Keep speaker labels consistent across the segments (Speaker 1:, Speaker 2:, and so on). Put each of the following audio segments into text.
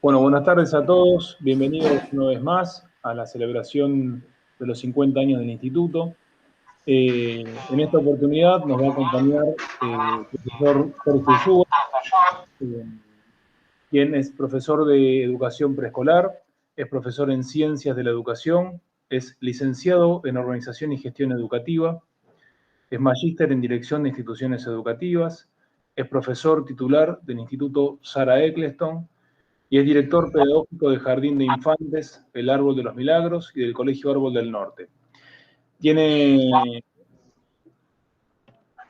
Speaker 1: Bueno, buenas tardes a todos. Bienvenidos una vez más a la celebración de los 50 años del Instituto. En esta oportunidad nos va a acompañar el profesor Jorge Ushua, eh, quien es profesor de educación preescolar, es profesor en ciencias de la educación, es licenciado en organización y gestión educativa, es magíster en dirección de instituciones educativas, es profesor titular del Instituto Sarah Eccleston, y es director pedagógico del Jardín de Infantes, el Árbol de los Milagros y del Colegio Árbol del Norte.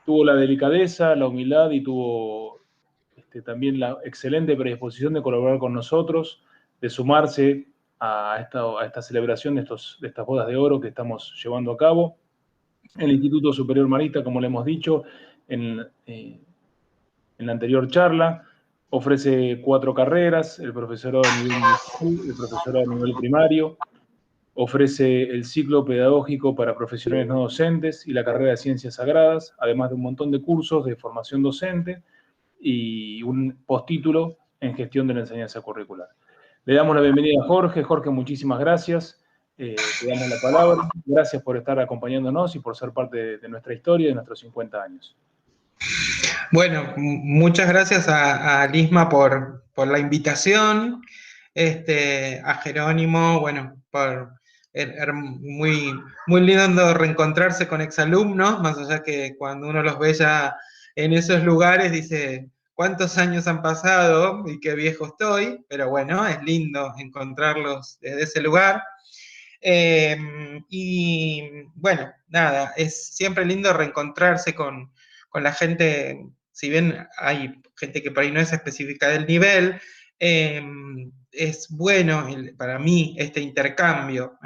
Speaker 1: Tuvo la delicadeza, la humildad y tuvo también la excelente predisposición de colaborar con nosotros, de sumarse a esta celebración de estas bodas de oro que estamos llevando a cabo. El Instituto Superior Marista, como le hemos dicho en la anterior charla, ofrece 4 carreras: el profesorado a nivel inicial, el profesorado a nivel primario, ofrece el ciclo pedagógico para profesionales no docentes y la carrera de Ciencias Sagradas, además de un montón de cursos de formación docente y un postítulo en gestión de la enseñanza curricular. Le damos la bienvenida a Jorge. Jorge, muchísimas gracias. Te damos la palabra. Gracias por estar acompañándonos y por ser parte de nuestra historia, de nuestros 50 años.
Speaker 2: Bueno, muchas gracias a Lisma por la invitación, a Jerónimo, bueno, muy lindo reencontrarse con exalumnos, más allá que cuando uno los ve ya en esos lugares dice cuántos años han pasado y qué viejo estoy, pero bueno, es lindo encontrarlos desde ese lugar. Y bueno, nada, es siempre lindo reencontrarse con la gente, si bien hay gente que por ahí no es específica del nivel, es bueno para mí este intercambio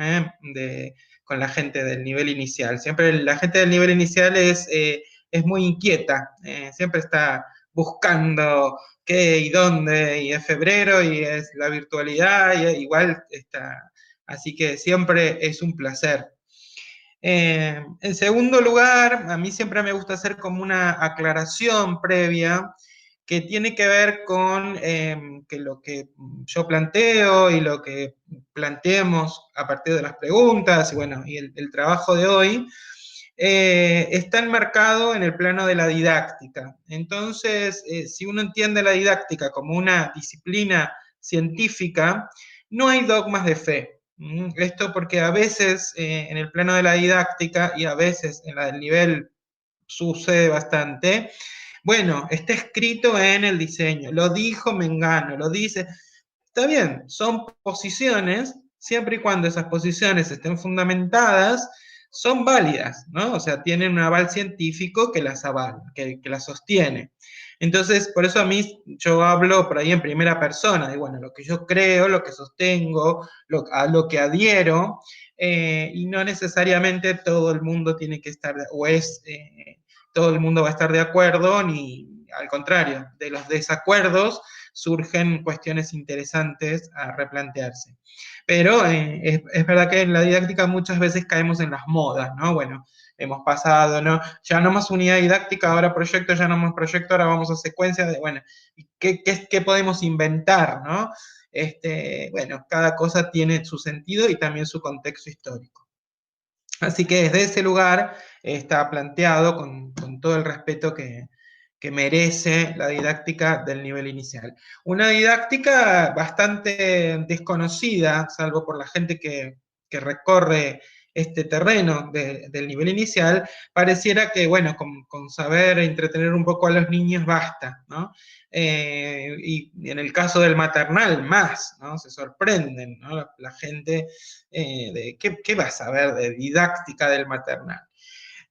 Speaker 2: con la gente del nivel inicial. Siempre la gente del nivel inicial es muy inquieta, siempre está buscando qué y dónde, y es febrero y es la virtualidad, y igual está. Así que siempre es un placer. En segundo lugar, a mí siempre me gusta hacer como una aclaración previa que tiene que ver con que lo que yo planteo y lo que planteemos a partir de las preguntas y bueno, y el trabajo de hoy está enmarcado en el plano de la didáctica. Entonces, si uno entiende la didáctica como una disciplina científica, no hay dogmas de fe. Esto porque a veces en el plano de la didáctica y a veces en la del nivel sucede bastante. Bueno, está escrito en el diseño, lo dijo Mengano, lo dice. Está bien, son posiciones, siempre y cuando esas posiciones estén fundamentadas, son válidas, ¿no? O sea, tienen un aval científico que las avala, que las sostiene. Entonces, por eso a mí yo hablo por ahí en primera persona, de bueno, lo que yo creo, lo que sostengo, a lo que adhiero, y no necesariamente todo el mundo tiene que estar, todo el mundo va a estar de acuerdo, ni al contrario, de los desacuerdos surgen cuestiones interesantes a replantearse. Pero es verdad que en la didáctica muchas veces caemos en las modas, ¿no? Bueno, hemos pasado, ¿no? Ya no más unidad didáctica, ahora proyecto, ya no más proyecto, ahora vamos a secuencia de, bueno, ¿qué podemos inventar, ¿no? Bueno, cada cosa tiene su sentido y también su contexto histórico. Así que desde ese lugar está planteado con todo el respeto que merece la didáctica del nivel inicial. Una didáctica bastante desconocida, salvo por la gente que recorre este terreno del nivel inicial, pareciera que, bueno, con saber entretener un poco a los niños basta, ¿no? Y en el caso del maternal, más, ¿no? Se sorprenden, ¿no? La gente de ¿qué va a saber de didáctica del maternal?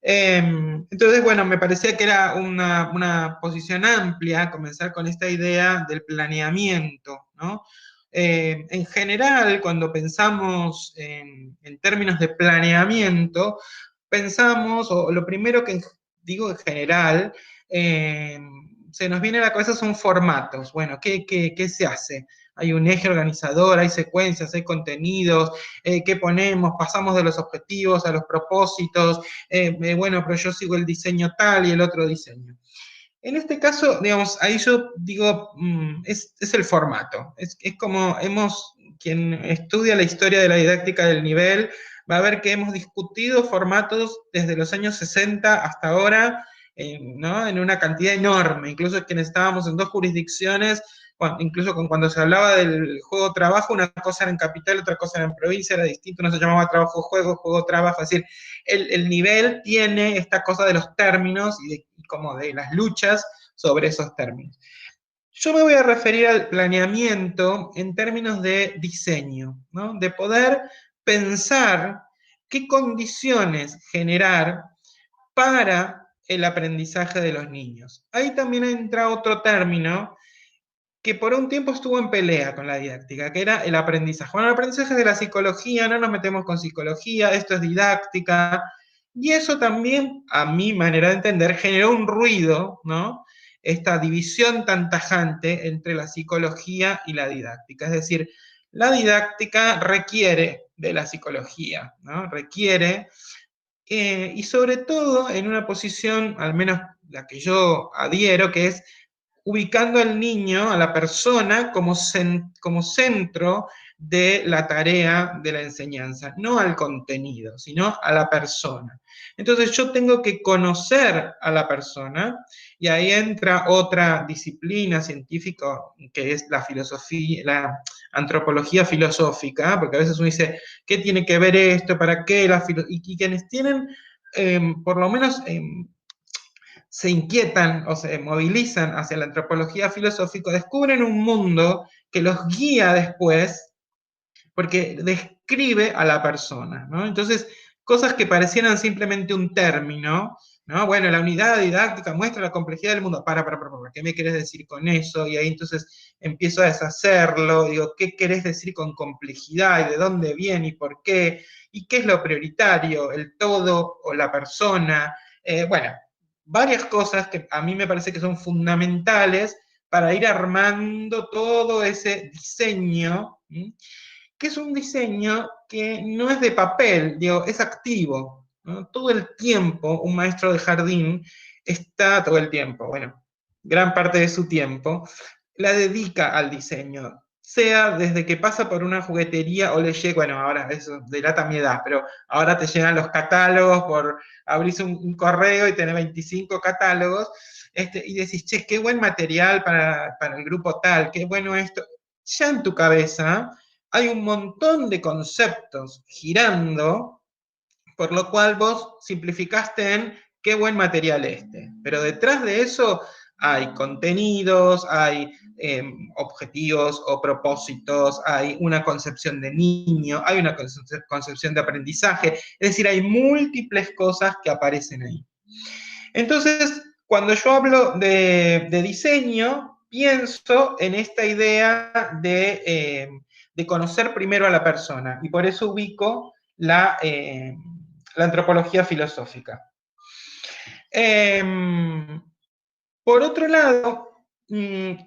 Speaker 2: Entonces, bueno, me parecía que era una posición amplia comenzar con esta idea del planeamiento, ¿no? En general, cuando pensamos en términos de planeamiento, pensamos, o lo primero que digo en general, se nos viene a la cabeza son formatos. Bueno, ¿qué se hace? Hay un eje organizador, hay secuencias, hay contenidos, ¿qué ponemos? Pasamos de los objetivos a los propósitos, bueno, pero yo sigo el diseño tal y el otro diseño. En este caso, digamos, ahí yo digo, es el formato. Es como quien estudia la historia de la didáctica del nivel, va a ver que hemos discutido formatos desde los años 60 hasta ahora, ¿no? En una cantidad enorme. Incluso quienes estábamos en dos jurisdicciones, incluso cuando se hablaba del juego-trabajo, una cosa era en capital, otra cosa era en provincia, era distinto, no se llamaba trabajo-juego, juego-trabajo, es decir, el nivel tiene esta cosa de los términos y como de las luchas sobre esos términos. Yo me voy a referir al planeamiento en términos de diseño, ¿no? De poder pensar qué condiciones generar para el aprendizaje de los niños. Ahí también entra otro término que por un tiempo estuvo en pelea con la didáctica, que era el aprendizaje. Bueno, el aprendizaje es de la psicología, no nos metemos con psicología, esto es didáctica, y eso también, a mi manera de entender, generó un ruido, ¿no? Esta división tan tajante entre la psicología y la didáctica. Es decir, la didáctica requiere de la psicología, ¿no? Requiere, y sobre todo en una posición, al menos la que yo adhiero, que es ubicando al niño, a la persona, como centro de la tarea de la enseñanza, no al contenido, sino a la persona. Entonces yo tengo que conocer a la persona, y ahí entra otra disciplina científica que es la filosofía, la antropología filosófica, porque a veces uno dice, ¿qué tiene que ver esto? ¿Para qué? Y quienes tienen, por lo menos, se inquietan o se movilizan hacia la antropología filosófica, descubren un mundo que los guía después, porque describe a la persona, ¿no? Entonces, cosas que parecieran simplemente un término, ¿no? Bueno, la unidad didáctica muestra la complejidad del mundo. ¿Qué me querés decir con eso? Y ahí entonces empiezo a deshacerlo, digo, ¿qué querés decir con complejidad? ¿Y de dónde viene? ¿Y por qué? ¿Y qué es lo prioritario? ¿El todo o la persona? Bueno, varias cosas que a mí me parece que son fundamentales para ir armando todo ese diseño, ¿sí? Que es un diseño que no es de papel, digo, es activo, ¿no? Todo el tiempo un maestro de jardín está todo el tiempo, bueno, gran parte de su tiempo, la dedica al diseño, sea desde que pasa por una juguetería o le llega, bueno, ahora eso delata mi edad, pero ahora te llegan los catálogos, abrís un correo y tenés 25 catálogos, y decís, che, qué buen material para el grupo tal, qué bueno esto. Ya en tu cabeza hay un montón de conceptos girando, por lo cual vos simplificaste en qué buen material este. Pero detrás de eso hay contenidos, hay objetivos o propósitos, hay una concepción de niño, hay una concepción de aprendizaje, es decir, hay múltiples cosas que aparecen ahí. Entonces, cuando yo hablo de diseño, pienso en esta idea de conocer primero a la persona, y por eso ubico la antropología filosófica. Por otro lado,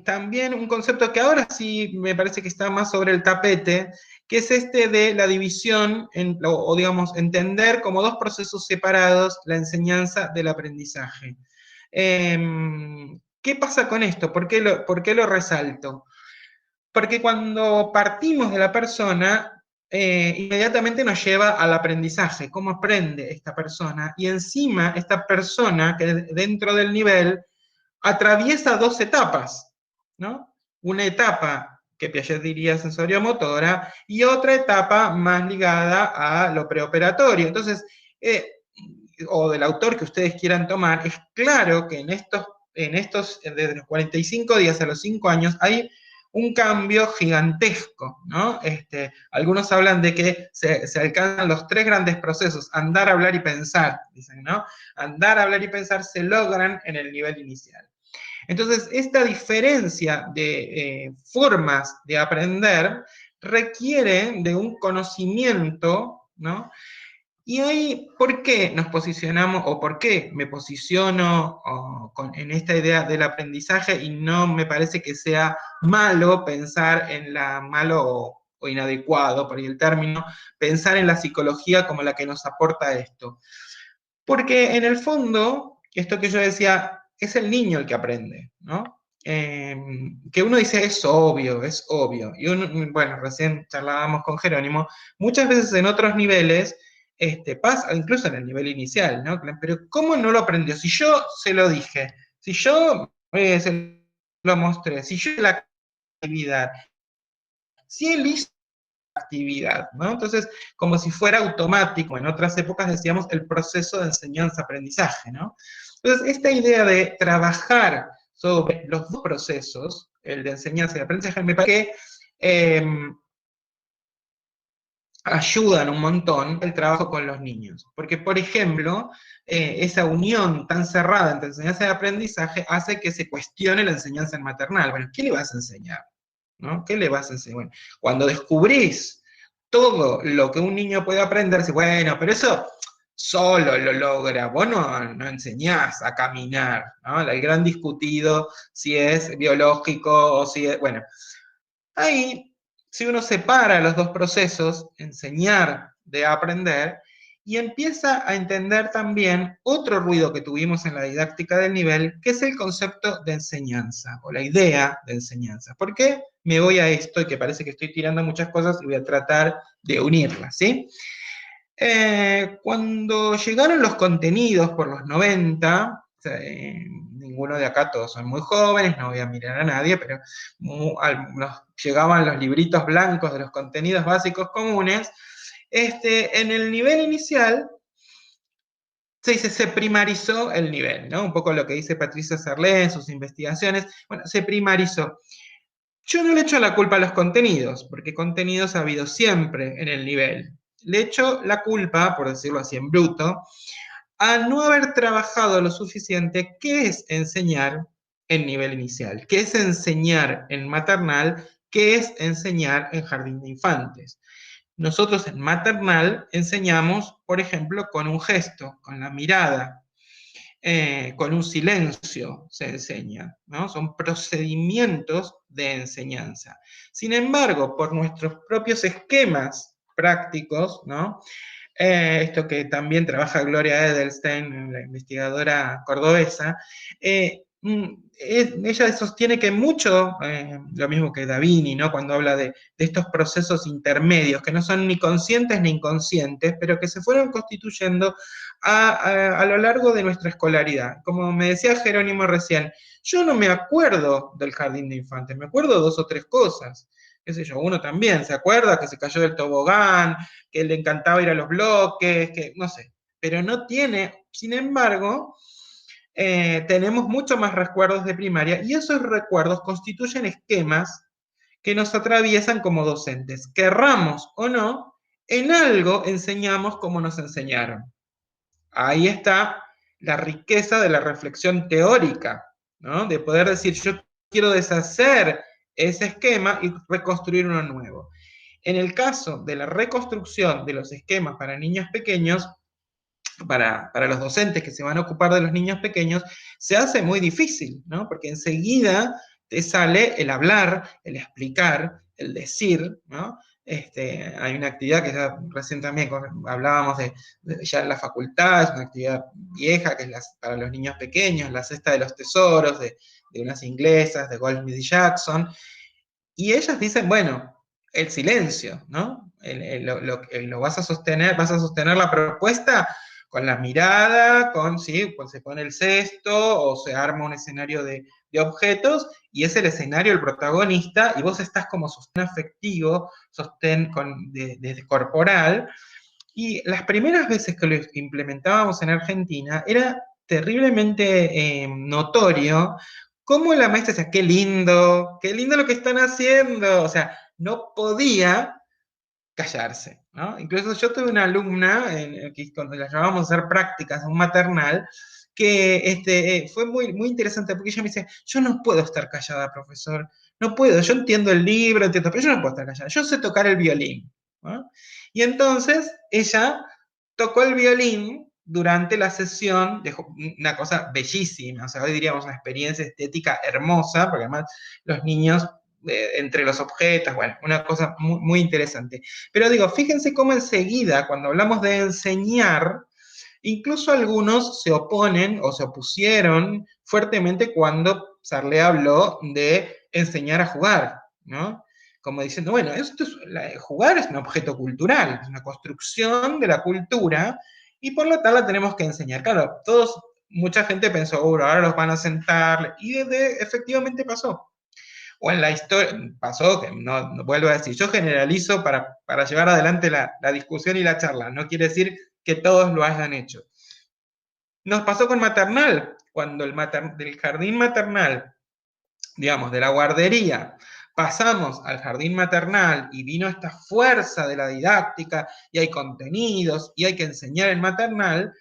Speaker 2: también un concepto que ahora sí me parece que está más sobre el tapete, que es este de la división, o digamos, entender como dos procesos separados la enseñanza del aprendizaje. ¿Qué pasa con esto? ¿Por qué lo resalto? Porque cuando partimos de la persona, inmediatamente nos lleva al aprendizaje, cómo aprende esta persona, y encima esta persona que dentro del nivel atraviesa dos etapas, ¿no? Una etapa que Piaget diría sensorio-motora y otra etapa más ligada a lo preoperatorio. Entonces, o del autor que ustedes quieran tomar, es claro que en estos desde los 45 días a los 5 años, hay un cambio gigantesco, ¿no? Algunos hablan de que se alcanzan los tres grandes procesos, andar, hablar y pensar, dicen, ¿no? Andar, hablar y pensar se logran en el nivel inicial. Entonces, esta diferencia de formas de aprender requiere de un conocimiento, ¿no? Y ahí, ¿por qué nos posicionamos, o por qué me posiciono en esta idea del aprendizaje y no me parece que sea malo pensar en malo o inadecuado, por ahí el término, pensar en la psicología como la que nos aporta esto? Porque en el fondo, esto que yo decía, es el niño el que aprende, ¿no? Que uno dice es obvio, es obvio. Y uno, bueno, recién charlábamos con Jerónimo, muchas veces en otros niveles pasa, incluso en el nivel inicial, ¿no? Pero ¿cómo no lo aprendió? Si yo se lo dije, si yo se lo mostré, si yo la actividad, si él hizo la actividad, ¿no? Entonces, como si fuera automático, en otras épocas decíamos el proceso de enseñanza-aprendizaje, ¿no? Entonces, esta idea de trabajar sobre los dos procesos, el de enseñanza y aprendizaje, me parece que ayudan un montón el trabajo con los niños. Porque, por ejemplo, esa unión tan cerrada entre enseñanza y aprendizaje hace que se cuestione la enseñanza en maternal. Bueno, ¿qué le vas a enseñar? ¿No? ¿Qué le vas a enseñar? Bueno, cuando descubrís todo lo que un niño puede aprender, bueno, pero eso solo lo logra, vos no enseñás a caminar, ¿no? El gran discutido si es biológico o si es, bueno, ahí, si uno separa los dos procesos, enseñar de aprender, y empieza a entender también otro ruido que tuvimos en la didáctica del nivel, que es el concepto de enseñanza, o la idea de enseñanza. ¿Por qué me voy a esto? Y que parece que estoy tirando muchas cosas y voy a tratar de unirlas, ¿sí? Cuando llegaron los contenidos por los 90, ninguno de acá, todos son muy jóvenes, no voy a mirar a nadie, pero llegaban los libritos blancos de los contenidos básicos comunes. En el nivel inicial se primarizó el nivel, ¿no? Un poco lo que dice Patricia Serlé en sus investigaciones. Bueno, se primarizó. Yo no le echo la culpa a los contenidos, porque contenidos ha habido siempre en el nivel. Le echo la culpa, por decirlo así en bruto, a no haber trabajado lo suficiente qué es enseñar en nivel inicial, qué es enseñar en maternal, qué es enseñar en jardín de infantes. Nosotros en maternal enseñamos, por ejemplo, con un gesto, con la mirada, con un silencio se enseña, ¿no? Son procedimientos de enseñanza. Sin embargo, por nuestros propios esquemas prácticos, ¿no? Esto que también trabaja Gloria Edelstein, la investigadora cordobesa, ella sostiene que mucho, lo mismo que Davini, ¿no? Cuando habla de estos procesos intermedios, que no son ni conscientes ni inconscientes, pero que se fueron constituyendo a lo largo de nuestra escolaridad. Como me decía Jerónimo recién, yo no me acuerdo del jardín de infantes, me acuerdo dos o tres cosas. Qué sé yo, uno también se acuerda que se cayó del tobogán, que le encantaba ir a los bloques, que no sé, pero no tiene, sin embargo, tenemos mucho más recuerdos de primaria y esos recuerdos constituyen esquemas que nos atraviesan como docentes. Querramos o no, en algo enseñamos como nos enseñaron. Ahí está la riqueza de la reflexión teórica, ¿no? De poder decir, yo quiero deshacer ese esquema y reconstruir uno nuevo. En el caso de la reconstrucción de los esquemas para niños pequeños, para los docentes que se van a ocupar de los niños pequeños, se hace muy difícil, ¿no? Porque enseguida te sale el hablar, el explicar, el decir, ¿no? Hay una actividad que ya recién también hablábamos ya en la facultad, es una actividad vieja que es para los niños pequeños, la cesta de los tesoros, de unas inglesas, de Goldsmith y Jackson, y ellas dicen, bueno, el silencio, ¿no? Lo vas a sostener la propuesta con la mirada, sí, pues se pone el cesto o se arma un escenario de objetos y es el escenario el protagonista y vos estás como sostén afectivo, sostén corporal. Y las primeras veces que lo implementábamos en Argentina era terriblemente notorio cómo la maestra decía, qué lindo lo que están haciendo. O sea, no podía callarse, ¿no? Incluso yo tuve una alumna, cuando la llevábamos a hacer prácticas en un maternal, que fue muy, muy interesante porque ella me dice, yo no puedo estar callada, profesor, no puedo, yo entiendo el libro, entiendo, pero yo no puedo estar callada, yo sé tocar el violín, ¿no? Y entonces ella tocó el violín durante la sesión, dejó una cosa bellísima, o sea, hoy diríamos una experiencia estética hermosa, porque además los niños entre los objetos, bueno, una cosa muy, muy interesante. Pero digo, fíjense cómo enseguida, cuando hablamos de enseñar, Incluso algunos se oponen o se opusieron fuertemente cuando Sarlé habló de enseñar a jugar, ¿no? Como diciendo, bueno, jugar es un objeto cultural, es una construcción de la cultura, y por lo tanto la tenemos que enseñar. Claro, mucha gente pensó, ahora los van a sentar, y efectivamente pasó. O en la historia, pasó, que no vuelvo a decir, yo generalizo para llevar adelante la discusión y la charla, no quiere decir que todos lo hayan hecho. Nos pasó con maternal, cuando del jardín maternal, digamos, de la guardería, pasamos al jardín maternal y vino esta fuerza de la didáctica y hay contenidos y hay que enseñar el maternal,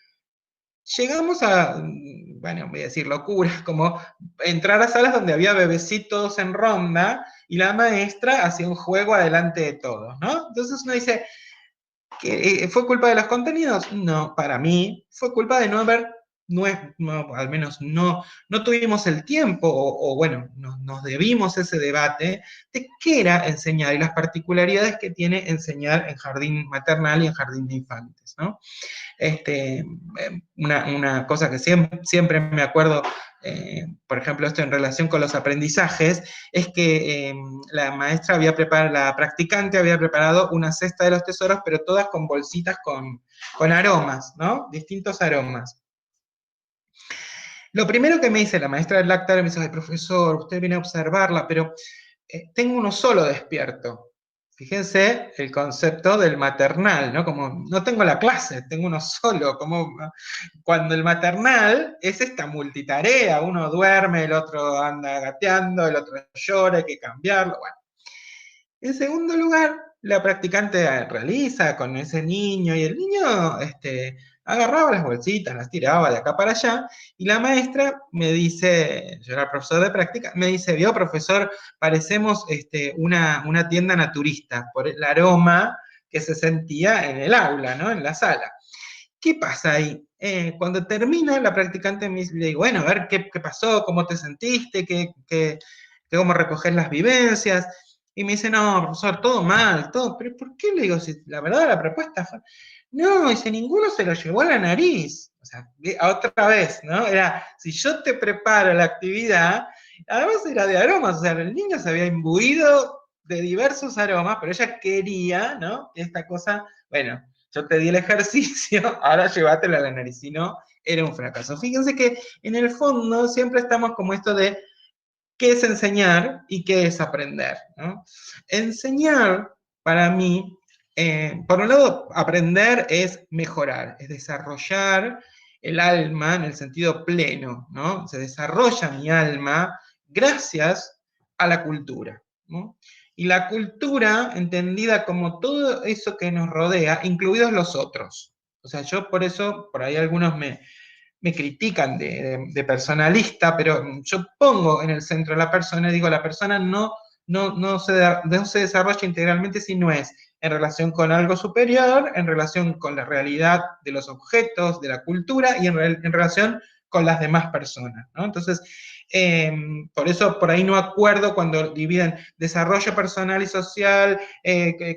Speaker 2: llegamos a, bueno, voy a decir locuras, como entrar a salas donde había bebecitos en ronda y la maestra hacía un juego adelante de todos, ¿no? Entonces uno dice, ¿fue culpa de los contenidos? No, para mí fue culpa de no haber, al menos no tuvimos el tiempo, o bueno, nos debimos ese debate de qué era enseñar y las particularidades que tiene enseñar en jardín maternal y en jardín de infantes, ¿no? Una cosa que siempre me acuerdo, por ejemplo, esto en relación con los aprendizajes, es que la maestra la practicante había preparado una cesta de los tesoros, pero todas con bolsitas con aromas, ¿no? Distintos aromas. Lo primero que me dice la maestra del Láctaro, me dice, ay, profesor, usted viene a observarla, pero tengo uno solo despierto. Fíjense el concepto del maternal, ¿no? Como no tengo la clase, tengo uno solo, como cuando el maternal es esta multitarea, uno duerme, el otro anda gateando, el otro llora, hay que cambiarlo, bueno. En segundo lugar, la practicante realiza con ese niño y el niño agarraba las bolsitas, las tiraba de acá para allá y la maestra me dice, yo era el profesor de práctica, me dice, vio profesor, parecemos una tienda naturista por el aroma que se sentía en el aula, ¿no? En la sala. ¿Qué pasa ahí? Cuando termina, la practicante me dice, bueno, a ver, ¿qué pasó? ¿Cómo te sentiste? ¿Cómo recoges las vivencias? Y me dice, no, profesor, todo mal, todo. ¿Pero por qué? Le digo, si la verdad la propuesta fue... No, dice, ninguno se lo llevó a la nariz. O sea, otra vez, ¿no? Era, si yo te preparo la actividad, además era de aromas, o sea, el niño se había imbuido de diversos aromas, pero ella quería, ¿no? Esta cosa, bueno, yo te di el ejercicio, ahora llévatelo a la nariz, si no, era un fracaso. Fíjense que en el fondo siempre estamos como esto de qué es enseñar y qué es aprender, ¿no? Enseñar, para mí, por un lado, aprender es mejorar, es desarrollar el alma en el sentido pleno, ¿no? Se desarrolla mi alma gracias a la cultura, ¿no? Y la cultura, entendida como todo eso que nos rodea, incluidos los otros. O sea, yo por eso, por ahí algunos me critican de personalista, pero yo pongo en el centro a la persona y digo, la persona no se desarrolla integralmente si no es en relación con algo superior, en relación con la realidad de los objetos, de la cultura y en relación con las demás personas, ¿no? Entonces, por eso por ahí no acuerdo cuando dividen desarrollo personal y social,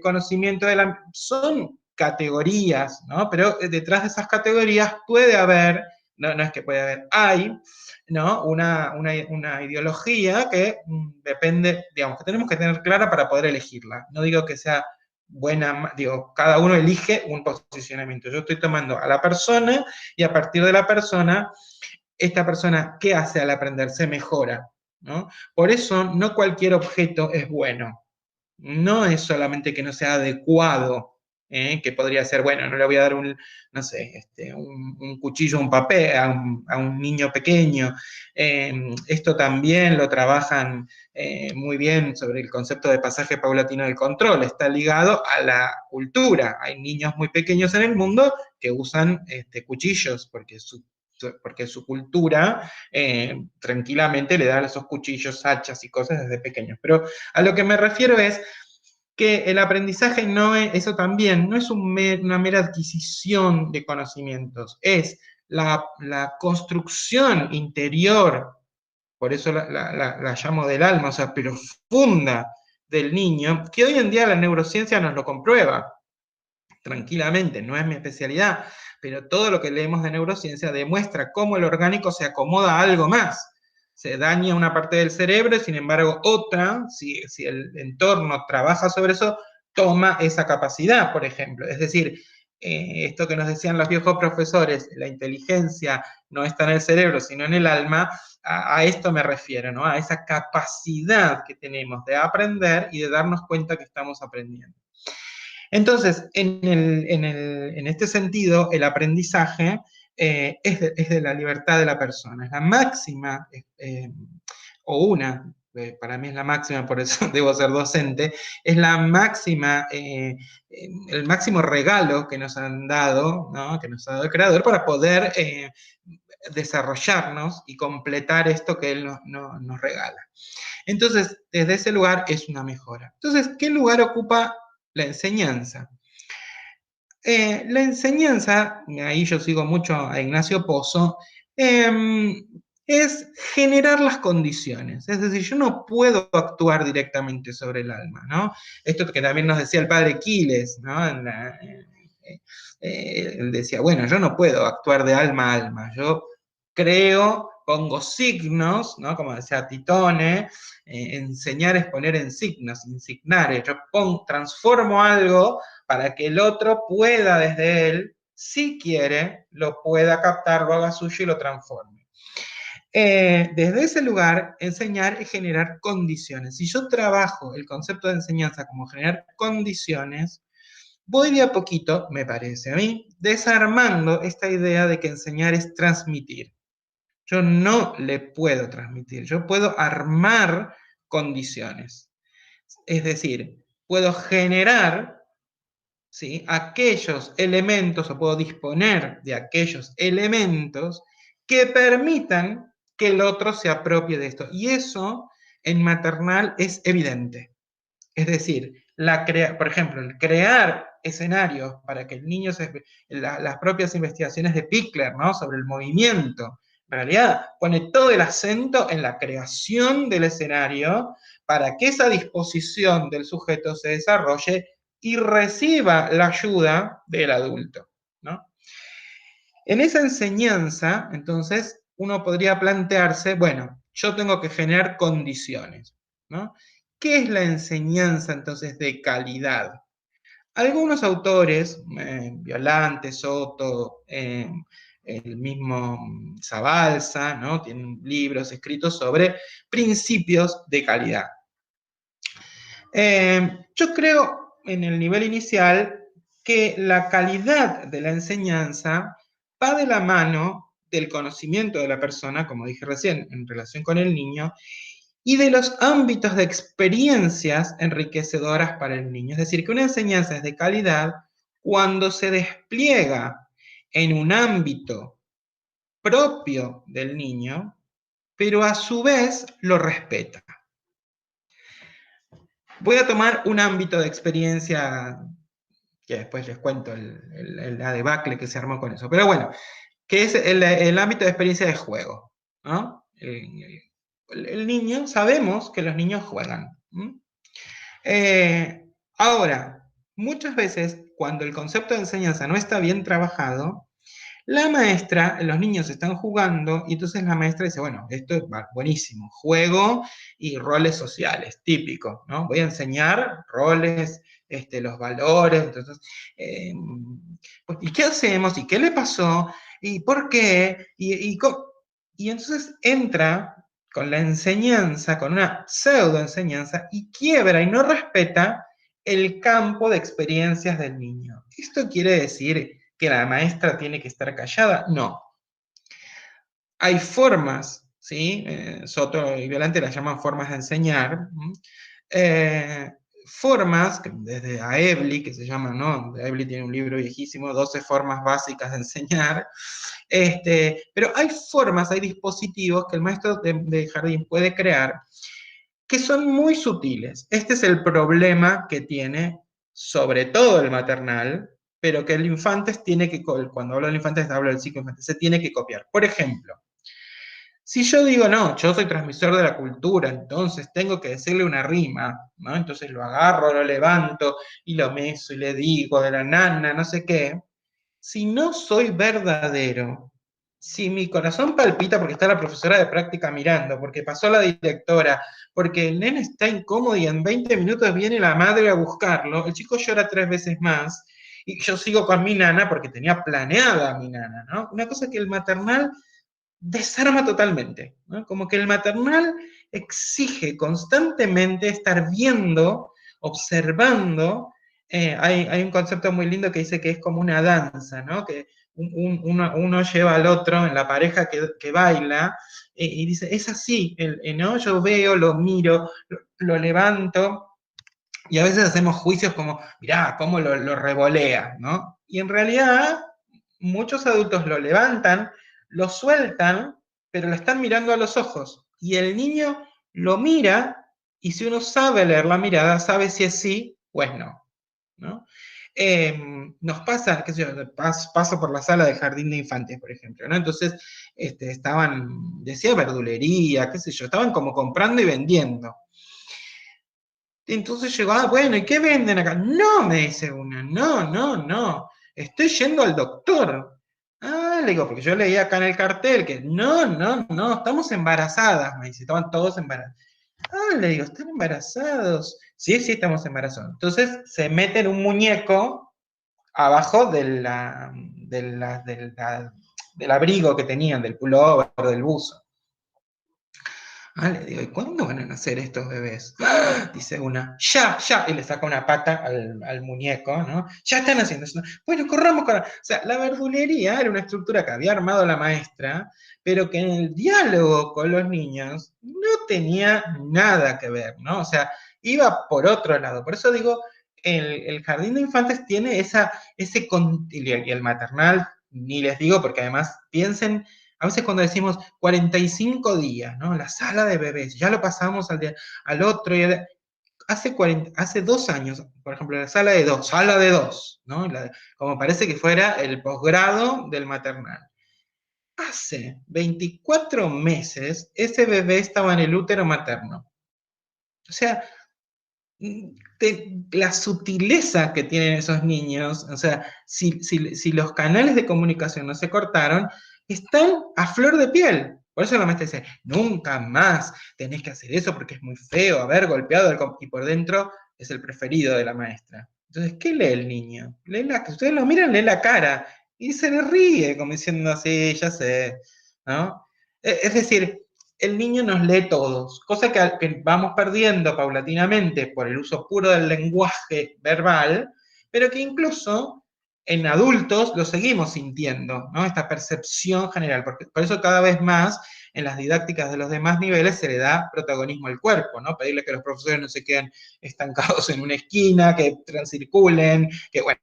Speaker 2: conocimiento de la... Son categorías, ¿no? Pero detrás de esas categorías puede haber, no es que puede haber, hay, ¿no? Una ideología que depende, digamos, que tenemos que tener clara para poder elegirla. No digo que sea buena, digo, cada uno elige un posicionamiento. Yo estoy tomando a la persona y a partir de la persona, esta persona, ¿qué hace al aprender? Se mejora, ¿no? Por eso no cualquier objeto es bueno. No es solamente que no sea adecuado, que podría ser, bueno, no le voy a dar no sé, un cuchillo, un papel a un niño pequeño. Esto también lo trabajan muy bien sobre el concepto de pasaje paulatino del control. Está ligado a la cultura. Hay niños muy pequeños en el mundo que usan cuchillos porque su cultura tranquilamente le da esos cuchillos, hachas y cosas desde pequeños. Pero a lo que me refiero es que el aprendizaje no es, eso también, no es una mera adquisición de conocimientos, es la construcción interior, por eso la llamo del alma, o sea, profunda del niño, que hoy en día la neurociencia nos lo comprueba. tranquilamente, no es mi especialidad, pero todo lo que leemos de neurociencia demuestra cómo el orgánico se acomoda a algo más. Se daña una parte del cerebro y sin embargo otra, si el entorno trabaja sobre eso, toma esa capacidad, por ejemplo. Es decir, esto que nos decían los viejos profesores, la inteligencia no está en el cerebro, sino en el alma, a esto me refiero, ¿no? A esa capacidad que tenemos de aprender y de darnos cuenta que estamos aprendiendo. Entonces, en este sentido, el aprendizaje es de la libertad de la persona. Es la máxima, o una, para mí es la máxima, por eso debo ser docente, es la máxima, el máximo regalo que nos han dado, ¿no? Que nos ha dado el Creador para poder desarrollarnos y completar esto que Él nos regala. Entonces, desde ese lugar es una mejora. Entonces, ¿qué lugar ocupa la enseñanza? La enseñanza, ahí yo sigo mucho a Ignacio Pozo, es generar las condiciones. Es decir, yo no puedo actuar directamente sobre el alma, ¿no? Esto que también nos decía el padre Quiles, ¿no? Él decía, bueno, yo no puedo actuar de alma a alma, yo creo, pongo signos, ¿no? Como decía Titone, enseñar es poner en signos, insignare, yo transformo algo para que el otro pueda desde él, si quiere, lo pueda captar, lo haga suyo y lo transforme. Desde ese lugar, enseñar es generar condiciones. Si yo trabajo el concepto de enseñanza como generar condiciones, voy de a poquito, me parece a mí, desarmando esta idea de que enseñar es transmitir. Yo no le puedo transmitir, yo puedo armar condiciones. Es decir, puedo generar, ¿sí?, aquellos elementos, o puedo disponer de aquellos elementos que permitan que el otro se apropie de esto. Y eso en maternal es evidente. Es decir, por ejemplo, el crear escenarios para que el niño las propias investigaciones de Pickler, ¿no?, sobre el movimiento, en realidad pone todo el acento en la creación del escenario para que esa disposición del sujeto se desarrolle y reciba la ayuda del adulto, ¿no? En esa enseñanza, entonces, uno podría plantearse, bueno, yo tengo que generar condiciones, ¿no? ¿Qué es la enseñanza, entonces, de calidad? Algunos autores, Violante, Soto, el mismo Zabalza, ¿no?, tienen libros escritos sobre principios de calidad. Yo creo, en el nivel inicial, que la calidad de la enseñanza va de la mano del conocimiento de la persona, como dije recién, en relación con el niño, y de los ámbitos de experiencias enriquecedoras para el niño. Es decir, que una enseñanza es de calidad cuando se despliega en un ámbito propio del niño, pero a su vez lo respeta. Voy a tomar un ámbito de experiencia, que después les cuento la debacle que se armó con eso. Pero bueno, que es el ámbito de experiencia de juego, ¿no? El niño, sabemos que los niños juegan. Ahora, muchas veces, cuando el concepto de enseñanza no está bien trabajado, la maestra, los niños están jugando, y entonces la maestra dice, bueno, esto es buenísimo, juego y roles sociales, típico, ¿no? Voy a enseñar roles, los valores, entonces, pues, ¿y qué hacemos? ¿Y qué le pasó? ¿Y por qué? Y entonces entra con la enseñanza, con una pseudoenseñanza, y quiebra y no respeta el campo de experiencias del niño. ¿Esto quiere decir que la maestra tiene que estar callada? No. Hay formas, ¿sí? Soto y Violante las llaman formas de enseñar. Formas, desde Aebli, que se llama, ¿no? Aebli tiene un libro viejísimo, 12 formas básicas de enseñar. Pero hay formas, hay dispositivos que el maestro de jardín puede crear que son muy sutiles. Este es el problema que tiene, sobre todo el maternal, pero que el infante tiene que, cuando hablo del infante hablo del psicoinfante, se tiene que copiar. Por ejemplo, Si yo digo, no, yo soy transmisor de la cultura, entonces tengo que decirle una rima, ¿no? Entonces lo agarro, lo levanto y lo meso y le digo de la nana, no sé qué. Si no soy verdadero, si mi corazón palpita porque está la profesora de práctica mirando, porque pasó la directora, porque el nene está incómodo y en 20 minutos viene la madre a buscarlo, el chico llora 3 veces más y yo sigo con mi nana porque tenía planeada a mi nana, ¿no? Una cosa que el maternal desarma totalmente, ¿no? Como que el maternal exige constantemente estar viendo, observando. Hay un concepto muy lindo que dice que es como una danza, ¿no? Que uno lleva al otro en la pareja que baila y dice, es así, ¿no? Yo veo, lo miro, lo levanto y a veces hacemos juicios como, mirá, cómo lo revolea, ¿no? Y en realidad muchos adultos lo levantan, lo sueltan, pero lo están mirando a los ojos. Y el niño lo mira y si uno sabe leer la mirada, sabe si es sí o es no, ¿no? Nos pasa, qué sé yo, paso por la sala del jardín de infantes, por ejemplo, ¿no? Entonces, decía verdulería, qué sé yo, estaban como comprando y vendiendo. Entonces llegó, bueno, ¿y qué venden acá? No, me dice una, no, estoy yendo al doctor. Le digo, porque yo leía acá en el cartel que no, estamos embarazadas, me dice, estaban todos embarazados. Le digo, ¿están embarazados? Sí, estamos embarazados. Entonces se meten un muñeco abajo del abrigo que tenían, del pullover, del buzo. Le digo, ¿y cuándo van a nacer estos bebés? Dice una, ya, y le saca una pata al muñeco, ¿no? Ya están haciendo eso. Bueno, corramos. O sea, la verdulería era una estructura que había armado la maestra, pero que en el diálogo con los niños no tenía nada que ver, ¿no? O sea, iba por otro lado. Por eso digo, el jardín de infantes tiene y el maternal, ni les digo, porque además piensen a veces cuando decimos 45 días, ¿no? La sala de bebés, ya lo pasamos al otro. Hace 2 años, por ejemplo, la sala de dos, ¿no? Como parece que fuera el posgrado del maternal. Hace 24 meses ese bebé estaba en el útero materno. O sea, la sutileza que tienen esos niños, o sea, si los canales de comunicación no se cortaron, están a flor de piel. Por eso la maestra dice, nunca más tenés que hacer eso porque es muy feo haber golpeado y por dentro es el preferido de la maestra. Entonces, ¿qué lee el niño? Ustedes lo miran, lee la cara y se le ríe, como diciendo así, ya sé, ¿no? Es decir, el niño nos lee todos, cosa que vamos perdiendo paulatinamente por el uso puro del lenguaje verbal, pero que incluso en adultos lo seguimos sintiendo, ¿no? Esta percepción general, porque por eso cada vez más en las didácticas de los demás niveles se le da protagonismo al cuerpo, ¿no? Pedirle que los profesores no se queden estancados en una esquina, que transcirculen, que bueno,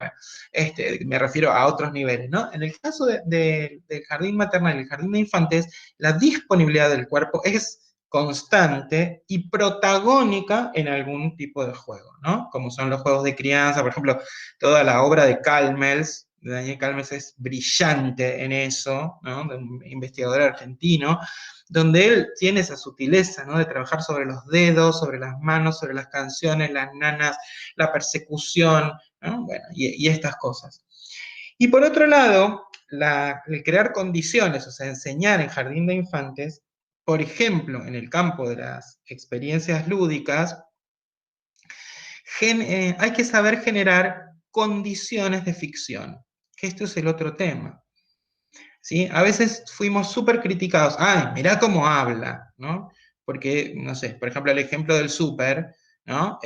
Speaker 2: me refiero a otros niveles, ¿no? En el caso del jardín maternal y el jardín de infantes, la disponibilidad del cuerpo es constante y protagónica en algún tipo de juego, ¿no? Como son los juegos de crianza, por ejemplo, toda la obra de Calmels, de Daniel Calmels es brillante en eso, ¿no? De un investigador argentino, donde él tiene esa sutileza, ¿no? De trabajar sobre los dedos, sobre las manos, sobre las canciones, las nanas, la persecución, ¿no? Bueno, y estas cosas. Y por otro lado, el crear condiciones, o sea, enseñar en jardín de infantes, por ejemplo, en el campo de las experiencias lúdicas, hay que saber generar condiciones de ficción, que esto es el otro tema. ¿Sí? A veces fuimos súper criticados, mirá cómo habla, ¿no? Porque, no sé, por ejemplo, el ejemplo del súper, ¿no?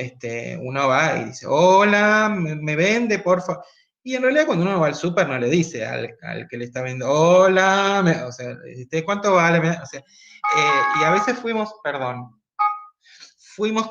Speaker 2: Uno va y dice, hola, me vende, por favor. Y en realidad cuando uno va al súper no le dice al que le está vendiendo, hola, o sea, ¿cuánto vale? O sea, y a veces fuimos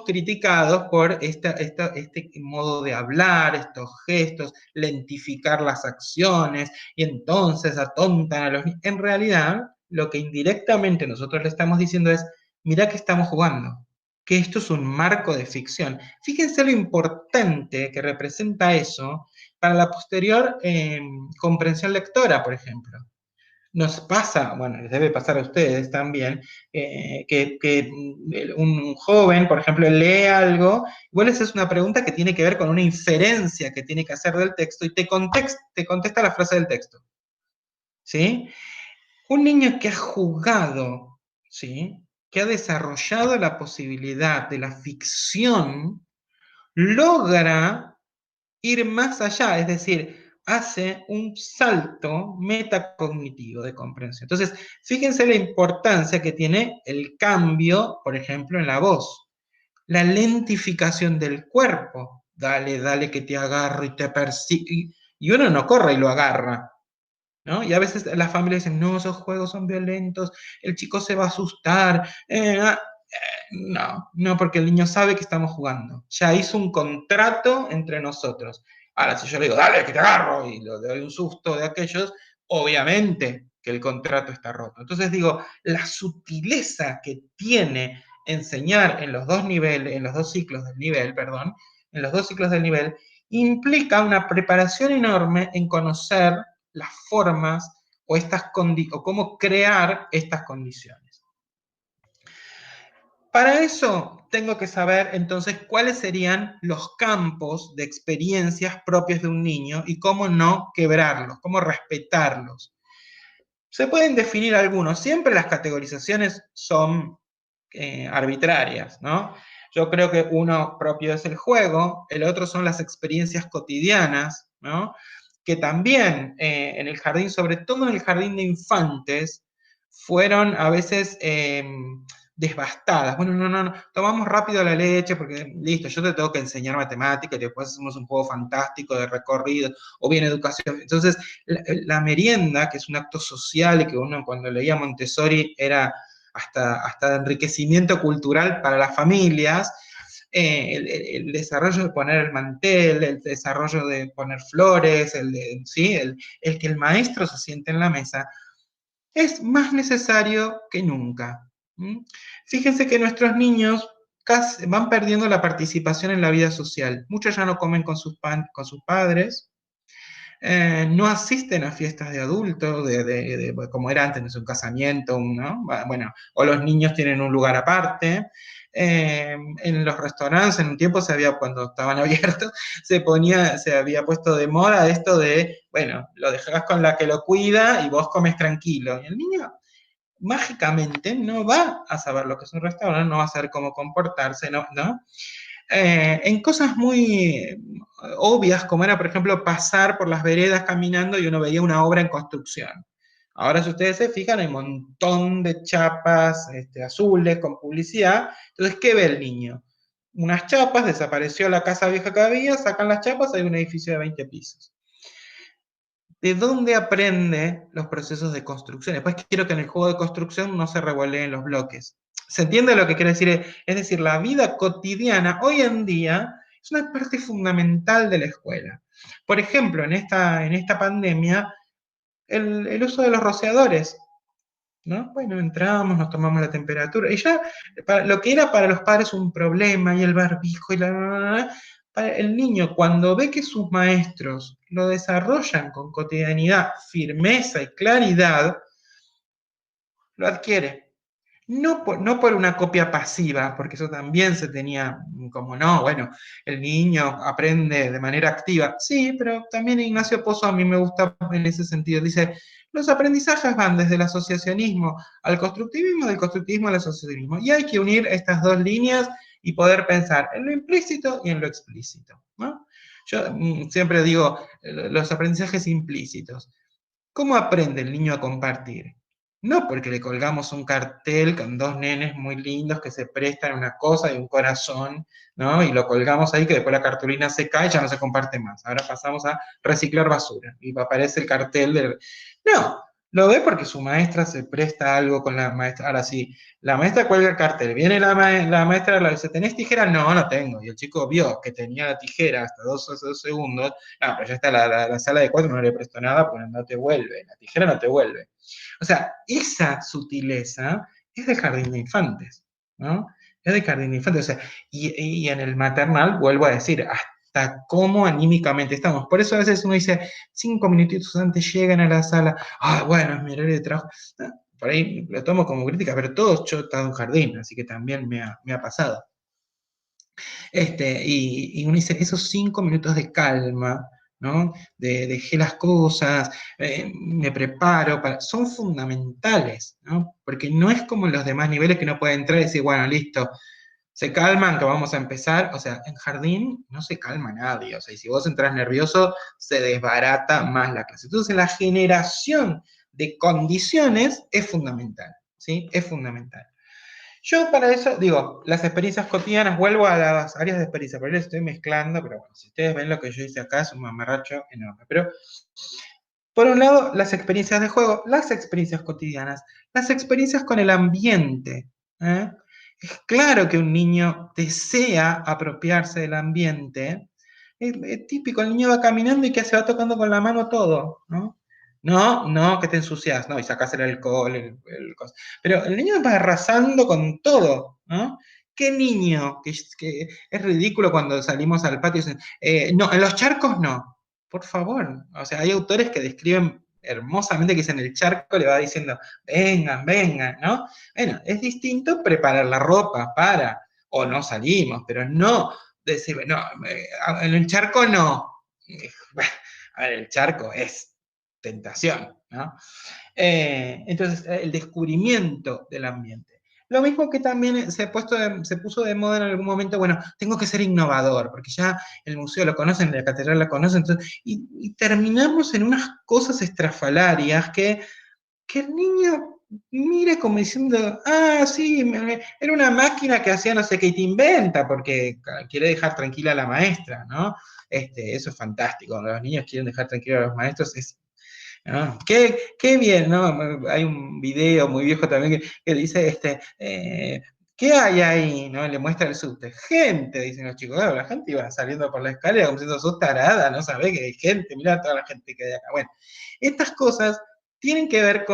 Speaker 2: criticados por este modo de hablar, estos gestos, lentificar las acciones, y entonces atontan a los niños. En realidad, lo que indirectamente nosotros le estamos diciendo es, mirá que estamos jugando, que esto es un marco de ficción. Fíjense lo importante que representa eso para la posterior comprensión lectora, por ejemplo. Nos pasa, bueno, les debe pasar a ustedes también, que un joven, por ejemplo, lee algo, igual esa es una pregunta que tiene que ver con una inferencia que tiene que hacer del texto y te contesta la frase del texto, ¿sí? Un niño que ha jugado, ¿sí? Que ha desarrollado la posibilidad de la ficción, logra ir más allá, es decir, hace un salto metacognitivo de comprensión. Entonces, fíjense la importancia que tiene el cambio, por ejemplo, en la voz, la lentificación del cuerpo. Dale, dale que te agarro y te persigue. Y uno no corre y lo agarra, ¿no? Y a veces las familias dicen, no, esos juegos son violentos, el chico se va a asustar. No, no, porque el niño sabe que estamos jugando. Ya hizo un contrato entre nosotros. Ahora, si yo le digo, dale, que te agarro, y le doy un susto de aquellos, obviamente que el contrato está roto. Entonces digo, la sutileza que tiene enseñar en los dos niveles, en los dos ciclos del nivel, perdón, en los dos ciclos del nivel, implica una preparación enorme en conocer las formas o cómo crear estas condiciones. Para eso tengo que saber entonces cuáles serían los campos de experiencias propios de un niño y cómo no quebrarlos, cómo respetarlos. Se pueden definir algunos, siempre las categorizaciones son arbitrarias, ¿no? Yo creo que uno propio es el juego, el otro son las experiencias cotidianas, ¿no? Que también en el jardín, sobre todo en el jardín de infantes, fueron a veces desbastadas. Bueno, no, tomamos rápido la leche porque listo, yo te tengo que enseñar matemáticas y después hacemos un juego fantástico de recorrido o bien educación. Entonces, la merienda, que es un acto social y que uno cuando leía Montessori era hasta enriquecimiento cultural para las familias, el desarrollo de poner el mantel, el desarrollo de poner flores, ¿sí? el que el maestro se siente en la mesa, es más necesario que nunca. Fíjense que nuestros niños van perdiendo la participación en la vida social. Muchos ya no comen con sus padres, no asisten a fiestas de adultos, como era antes, no sé, un casamiento, ¿no? Bueno, o los niños tienen un lugar aparte. En los restaurantes, en un tiempo cuando estaban abiertos, se había puesto de moda esto de, bueno, lo dejás con la que lo cuida y vos comes tranquilo. Y el niño mágicamente no va a saber lo que es un restaurante, no va a saber cómo comportarse, ¿no? En cosas muy obvias, como era, por ejemplo, pasar por las veredas caminando y uno veía una obra en construcción. Ahora, si ustedes se fijan, hay un montón de chapas azules con publicidad. Entonces, ¿qué ve el niño? Unas chapas, desapareció la casa vieja que había, sacan las chapas, hay un edificio de 20 pisos. ¿De dónde aprende los procesos de construcción? Después quiero que en el juego de construcción no se revuelven los bloques. ¿Se entiende lo que quiero decir? Es decir, la vida cotidiana hoy en día es una parte fundamental de la escuela. Por ejemplo, en esta pandemia, el uso de los rociadores, ¿no? Bueno, entramos, nos tomamos la temperatura, y ya lo que era para los padres un problema, y el barbijo, y para el niño, cuando ve que sus maestros lo desarrollan con cotidianidad, firmeza y claridad, lo adquiere. No por una copia pasiva, porque eso también se tenía como no, bueno, el niño aprende de manera activa. Sí, pero también Ignacio Pozo a mí me gusta en ese sentido. Dice, los aprendizajes van desde el asociacionismo al constructivismo, del constructivismo al asociacionismo. Y hay que unir estas dos líneas y poder pensar en lo implícito y en lo explícito, ¿no? Yo siempre digo, los aprendizajes implícitos. ¿Cómo aprende el niño a compartir? No porque le colgamos un cartel con dos nenes muy lindos que se prestan una cosa y un corazón, ¿no? Y lo colgamos ahí que después la cartulina se cae y ya no se comparte más. Ahora pasamos a reciclar basura y aparece el cartel del... No, lo ve porque su maestra se presta algo con la maestra. Ahora sí, la maestra cuelga el cartel, viene la maestra, le dice, ¿tenés tijera? No, no tengo. Y el chico vio que tenía la tijera hasta dos segundos. No, pero ya está, la sala de cuatro no le prestó nada porque no te vuelve, la tijera no te vuelve. O sea, esa sutileza es del jardín de infantes, ¿no? Es del jardín de infantes. O sea, y en el maternal, vuelvo a decir, hasta cómo anímicamente estamos. Por eso a veces uno dice, 5 minutitos antes llegan a la sala, bueno, es mi horario de trabajo. Por ahí lo tomo como crítica, pero todo yo he estado en jardín, así que también me ha pasado. Y uno dice, esos 5 minutos de calma, ¿no? Dejé las cosas, me preparo, son fundamentales, ¿no? Porque no es como los demás niveles que uno puede entrar y decir, bueno, listo, se calman, que vamos a empezar. O sea, en jardín no se calma nadie. O sea, y si vos entras nervioso, se desbarata más la clase. Entonces, la generación de condiciones es fundamental, ¿sí? Es fundamental. Yo para eso, digo, las experiencias cotidianas, vuelvo a las áreas de experiencia, pero les estoy mezclando, pero bueno, si ustedes ven lo que yo hice acá, es un mamarracho enorme. Pero, por un lado, las experiencias de juego, las experiencias cotidianas, las experiencias con el ambiente. ¿eh? Es claro que un niño desea apropiarse del ambiente. Es típico, el niño va caminando y que se va tocando con la mano todo, ¿no? No, que te ensucias, no, y sacas el alcohol, pero el niño va arrasando con todo, ¿no? ¿Qué niño? Que es ridículo cuando salimos al patio y dicen, no, en los charcos no. Por favor, o sea, hay autores que describen hermosamente que dicen el charco le va diciendo, vengan, vengan, ¿no? Bueno, es distinto preparar la ropa o no salimos, pero no decir, no, en el charco no. A ver, el charco es tentación, ¿no? Entonces, el descubrimiento del ambiente. Lo mismo que también se puso de moda en algún momento, bueno, tengo que ser innovador, porque ya el museo lo conocen, la catedral la conocen, entonces, y terminamos en unas cosas estrafalarias que el niño mire como diciendo, sí, era una máquina que hacía no sé qué y te inventa, porque quiere dejar tranquila a la maestra, ¿no? Eso es fantástico, los niños quieren dejar tranquila a los maestros, ¿no? Qué bien, ¿no? Hay un video muy viejo también que dice, ¿qué hay ahí? ¿No? Le muestra el subte. Gente, dicen los chicos. Claro, la gente iba saliendo por la escalera como diciendo, sos tarada, no sabés que hay gente, mirá toda la gente que hay acá. Bueno, estas cosas tienen que ver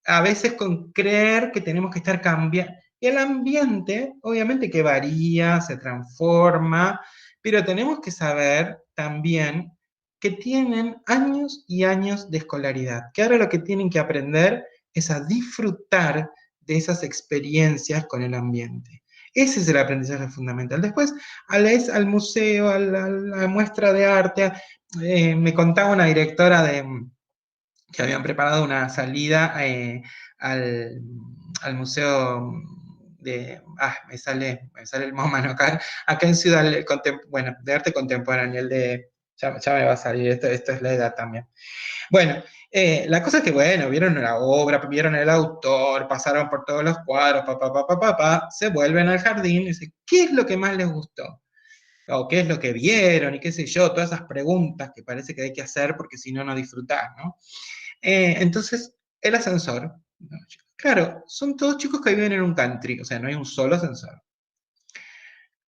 Speaker 2: a veces con creer que tenemos que estar cambiando. Y el ambiente, obviamente que varía, se transforma, pero tenemos que saber también que tienen años y años de escolaridad, que ahora lo que tienen que aprender es a disfrutar de esas experiencias con el ambiente. Ese es el aprendizaje fundamental. Después, al museo, a la muestra de arte, me contaba una directora que habían preparado una salida al museo me sale el MoMA, acá en Ciudad, bueno, de arte contemporáneo, ya me va a salir, esto es la edad también. Bueno, la cosa es que, bueno, vieron la obra, vieron el autor, pasaron por todos los cuadros, se vuelven al jardín y dicen, ¿qué es lo que más les gustó? O qué es lo que vieron y qué sé yo, todas esas preguntas que parece que hay que hacer porque si no, no disfrutás, ¿no? Entonces, el ascensor, ¿no? Claro, son todos chicos que viven en un country, o sea, no hay un solo ascensor.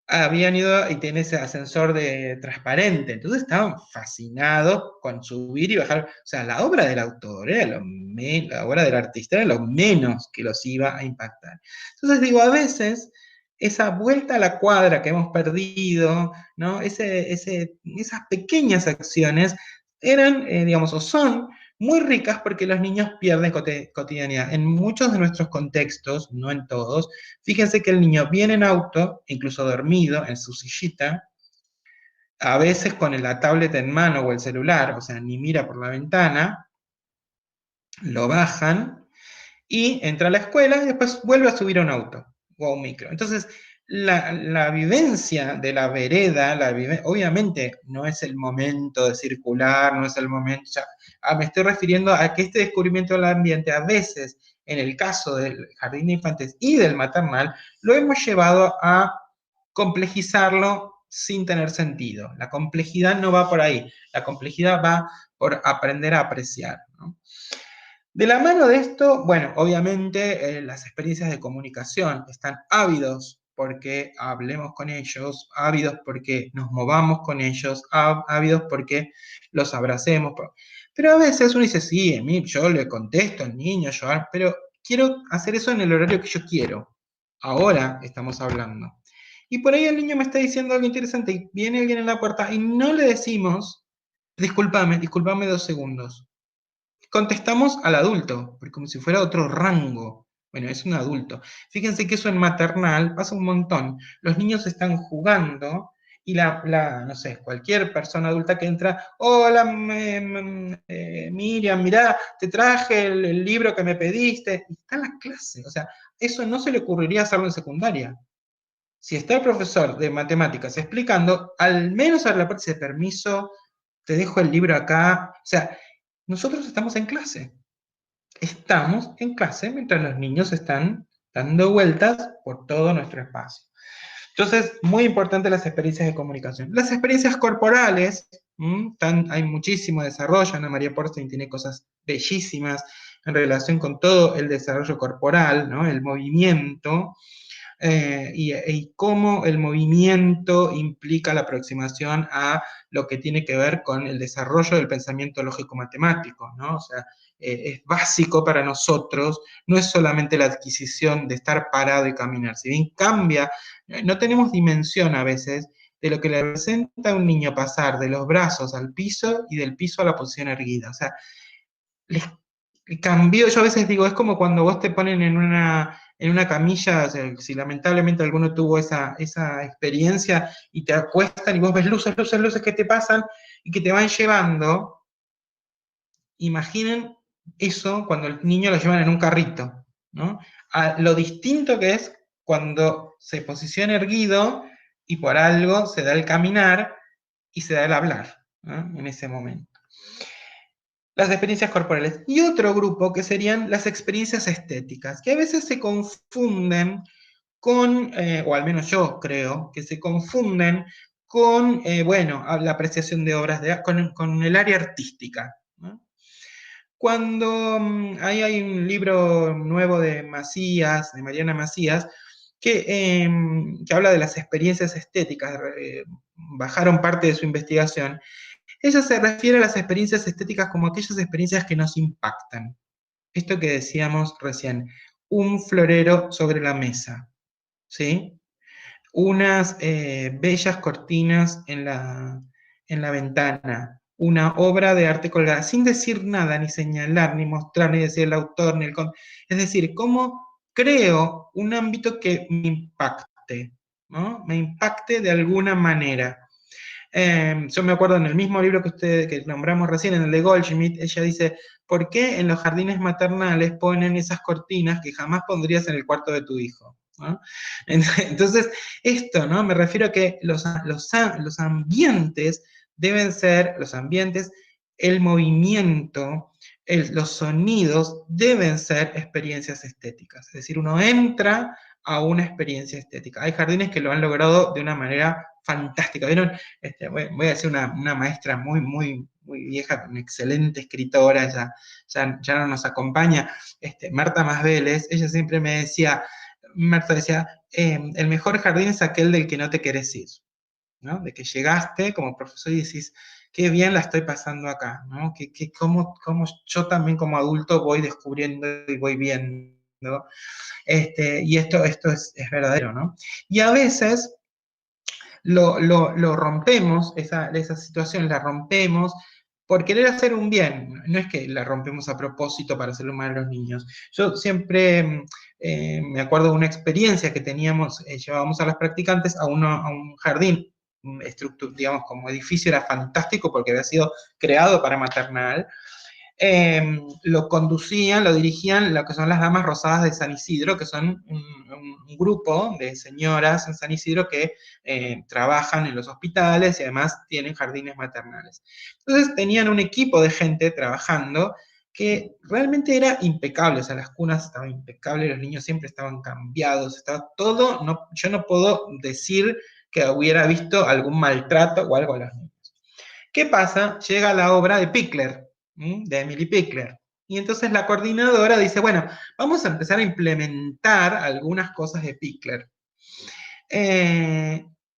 Speaker 2: Habían ido y tiene ese ascensor transparente, entonces estaban fascinados con subir y bajar. O sea, la obra del autor, la obra del artista era lo menos que los iba a impactar. Entonces digo, a veces esa vuelta a la cuadra que hemos perdido, ¿no? Esas pequeñas acciones eran, digamos, o son muy ricas porque los niños pierden cotidianidad. En muchos de nuestros contextos, no en todos, fíjense que el niño viene en auto, incluso dormido, en su sillita, a veces con la tablet en mano o el celular, o sea, ni mira por la ventana, lo bajan y entra a la escuela y después vuelve a subir a un auto o a un micro. Entonces, la vivencia de la vereda, obviamente no es el momento de circular, no es el momento, me estoy refiriendo a que este descubrimiento del ambiente a veces, en el caso del jardín de infantes y del maternal, lo hemos llevado a complejizarlo sin tener sentido. La complejidad no va por ahí, la complejidad va por aprender a apreciar, ¿no? De la mano de esto, bueno, obviamente las experiencias de comunicación están ávidos porque hablemos con ellos, ávidos porque nos movamos con ellos, ávidos porque los abracemos. Pero a veces uno dice, sí, yo le contesto al niño, pero quiero hacer eso en el horario que yo quiero. Ahora estamos hablando. Y por ahí el niño me está diciendo algo interesante y viene alguien en la puerta y no le decimos, discúlpame 2 segundos. Contestamos al adulto, porque como si fuera otro rango. Bueno, es un adulto. Fíjense que eso en maternal pasa un montón. Los niños están jugando y no sé, cualquier persona adulta que entra, hola Miriam, mirá, te traje el libro que me pediste, y está en la clase. O sea, eso no se le ocurriría hacerlo en secundaria. Si está el profesor de matemáticas explicando, al menos a la parte de permiso, te dejo el libro acá. O sea, nosotros estamos en clase. Estamos en clase mientras los niños están dando vueltas por todo nuestro espacio. Entonces, muy importante las experiencias de comunicación. Las experiencias corporales, hay muchísimo desarrollo. Ana María Porstein tiene cosas bellísimas en relación con todo el desarrollo corporal, ¿no? El movimiento, y cómo el movimiento implica la aproximación a lo que tiene que ver con el desarrollo del pensamiento lógico-matemático, ¿no? O sea, es básico para nosotros, no es solamente la adquisición de estar parado y caminar, si bien cambia, no tenemos dimensión a veces de lo que le representa a un niño pasar de los brazos al piso y del piso a la posición erguida. O sea, les cambió, yo a veces digo, es como cuando vos te ponen en una camilla, o sea, si lamentablemente alguno tuvo esa experiencia y te acuestan y vos ves luces, luces, luces que te pasan y que te van llevando. Imaginen eso cuando el niño lo llevan en un carrito, ¿no? A lo distinto que es cuando se posiciona erguido y por algo se da el caminar y se da el hablar, ¿no? En ese momento. Las experiencias corporales. Y otro grupo que serían las experiencias estéticas, que a veces se confunden con, o al menos yo creo, que se confunden con, bueno, la apreciación de obras con el área artística, ¿no? Cuando ahí hay un libro nuevo de Macías, de Mariana Macías, que habla de las experiencias estéticas, bajaron parte de su investigación. Ella se refiere a las experiencias estéticas como aquellas experiencias que nos impactan. Esto que decíamos recién, un florero sobre la mesa, ¿sí? Unas bellas cortinas en la ventana, una obra de arte colgada, sin decir nada, ni señalar, ni mostrar, ni decir el autor, ni el... Es decir, cómo creo un ámbito que me impacte, ¿no? Me impacte de alguna manera. Yo me acuerdo en el mismo libro que nombramos recién, en el de Goldschmidt, ella dice, ¿por qué en los jardines maternales ponen esas cortinas que jamás pondrías en el cuarto de tu hijo? ¿No? Entonces, esto, ¿no? Me refiero a que los ambientes deben ser, los ambientes, el movimiento, los sonidos deben ser experiencias estéticas. Es decir, uno entra a una experiencia estética. Hay jardines que lo han logrado de una manera fantástica. ¿Vieron? Voy a decir una maestra muy, muy, muy vieja, una excelente escritora, ya no nos acompaña, Marta Masvélez. Ella siempre me decía, Marta decía, el mejor jardín es aquel del que no te querés ir, ¿no? De que llegaste como profesor y decís, qué bien la estoy pasando acá, ¿no? Cómo yo también como adulto voy descubriendo y voy viendo, y esto es verdadero, ¿no? Y a veces lo rompemos, esa situación la rompemos por querer hacer un bien, no es que la rompemos a propósito para hacerle mal a los niños. Yo siempre me acuerdo de una experiencia que teníamos, llevábamos a las practicantes a un jardín, digamos, como edificio era fantástico porque había sido creado para maternal. Lo conducían, lo dirigían lo que son las Damas Rosadas de San Isidro, que son un grupo de señoras en San Isidro que trabajan en los hospitales y además tienen jardines maternales. Entonces tenían un equipo de gente trabajando que realmente era impecable, o sea, las cunas estaban impecables, los niños siempre estaban cambiados, estaba todo, yo no puedo decir que hubiera visto algún maltrato o algo a los niños. ¿Qué pasa? Llega la obra de Pickler, de Emily Pickler. Y entonces la coordinadora dice, bueno, vamos a empezar a implementar algunas cosas de Pickler.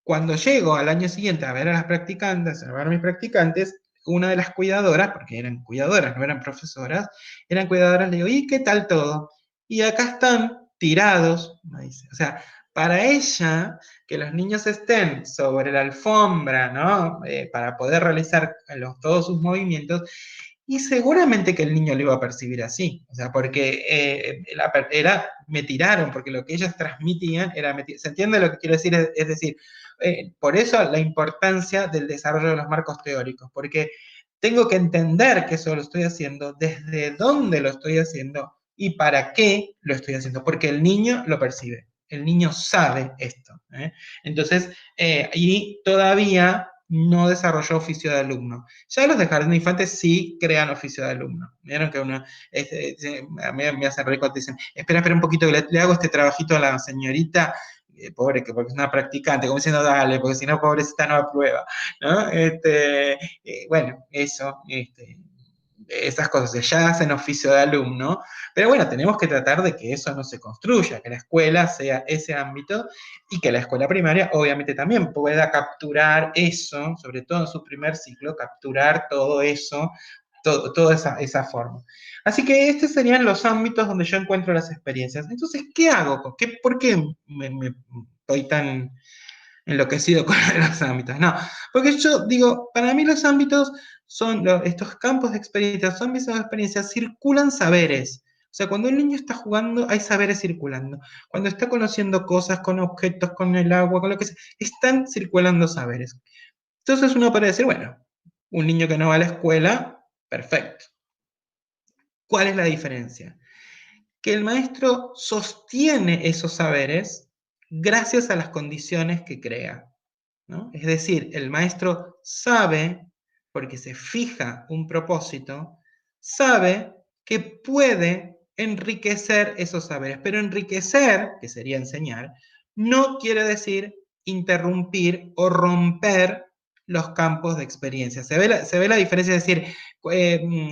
Speaker 2: Cuando llego al año siguiente a ver a las practicantes, a ver a mis practicantes, una de las cuidadoras, porque eran cuidadoras, no eran profesoras, eran cuidadoras, le digo, ¿y qué tal todo? Y acá están tirados, me dice. O sea, para ella, que los niños estén sobre la alfombra, ¿no? Para poder realizar todos sus movimientos, y seguramente que el niño lo iba a percibir así, o sea, porque me tiraron, porque lo que ellas transmitían era, ¿se entiende lo que quiero decir? Es decir, por eso la importancia del desarrollo de los marcos teóricos, porque tengo que entender que eso lo estoy haciendo, desde dónde lo estoy haciendo y para qué lo estoy haciendo, porque el niño lo percibe, el niño sabe esto. Entonces, y todavía no desarrolló oficio de alumno. Ya los de jardín de infantes sí crean oficio de alumno. Vieron que uno, a mí me hacen reír cuando dicen, espera un poquito que le hago este trabajito a la señorita, pobre, que porque es una practicante, como diciendo, dale, porque si no, pobrecita no aprueba, ¿no? Bueno, eso, esas cosas ya hacen oficio de alumno, pero bueno, tenemos que tratar de que eso no se construya, que la escuela sea ese ámbito y que la escuela primaria obviamente también pueda capturar eso, sobre todo en su primer ciclo, capturar todo eso, toda esa forma. Así que estos serían los ámbitos donde yo encuentro las experiencias. Entonces, ¿qué hago? ¿Por qué me estoy tan enloquecido con los ámbitos? No, porque yo digo, para mí los ámbitos son estos campos de experiencia, son mis experiencias, circulan saberes. O sea, cuando un niño está jugando, hay saberes circulando. Cuando está conociendo cosas con objetos, con el agua, con lo que sea, están circulando saberes. Entonces uno puede decir, bueno, un niño que no va a la escuela, perfecto. ¿Cuál es la diferencia? Que el maestro sostiene esos saberes gracias a las condiciones que crea, ¿no? Es decir, el maestro sabe, porque se fija un propósito, sabe que puede enriquecer esos saberes, pero enriquecer, que sería enseñar, no quiere decir interrumpir o romper los campos de experiencia. Se ve la diferencia, es decir,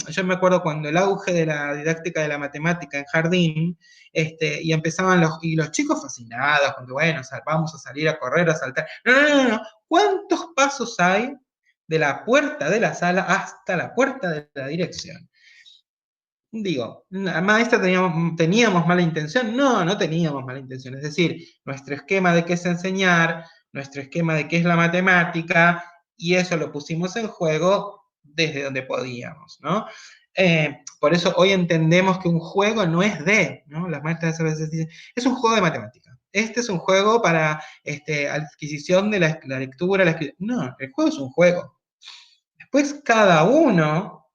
Speaker 2: yo me acuerdo cuando el auge de la didáctica de la matemática en jardín, y empezaban los chicos fascinados, porque bueno, vamos a salir a correr, a saltar. No. ¿Cuántos pasos hay de la puerta de la sala hasta la puerta de la dirección? Digo, ¿la maestra teníamos mala intención? No teníamos mala intención. Es decir, nuestro esquema de qué es enseñar, nuestro esquema de qué es la matemática, y eso lo pusimos en juego desde donde podíamos, ¿no? Por eso hoy entendemos que un juego no es ¿no? Las maestras a veces dicen, es un juego de matemática. Este es un juego para adquisición de la lectura, la escritura. No, el juego es un juego. Después cada uno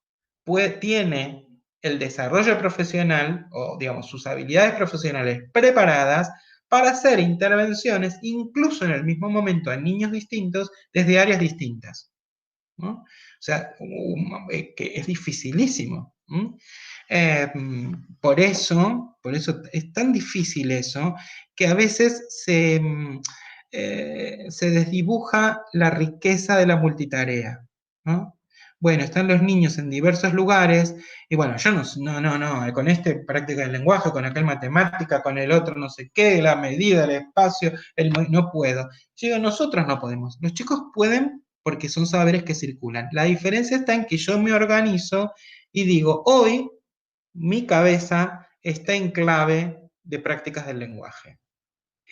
Speaker 2: tiene el desarrollo profesional, o digamos, sus habilidades profesionales preparadas para hacer intervenciones, incluso en el mismo momento, en niños distintos, desde áreas distintas, ¿no? O sea, que es dificilísimo. Por eso es tan difícil eso, que a veces se desdibuja la riqueza de la multitarea, ¿no? Bueno, están los niños en diversos lugares, y bueno, yo no, con este práctica del lenguaje, con aquel matemática, con el otro no sé qué, la medida, el espacio, no puedo. Yo digo, nosotros no podemos. Los chicos pueden porque son saberes que circulan. La diferencia está en que yo me organizo y digo, hoy mi cabeza está en clave de prácticas del lenguaje.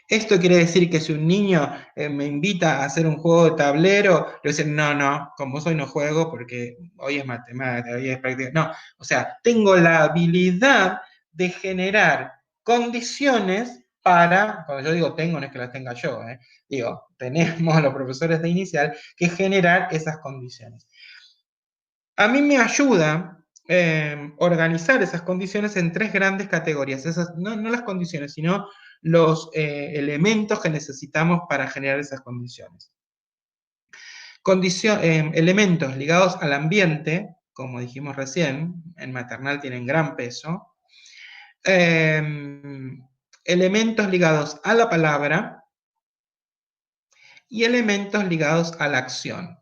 Speaker 2: Esto quiere decir que si un niño me invita a hacer un juego de tablero, le voy a decir, no, con vos hoy no juego porque hoy es matemática, hoy es práctica. No, o sea, tengo la habilidad de generar condiciones para, cuando yo digo tengo, no es que las tenga yo, digo, tenemos los profesores de inicial que generar esas condiciones. A mí me ayuda organizar esas condiciones en tres grandes categorías, no las condiciones, sino los elementos que necesitamos para generar esas condiciones. Elementos ligados al ambiente, como dijimos recién, en maternal tienen gran peso. Elementos ligados a la palabra y elementos ligados a la acción.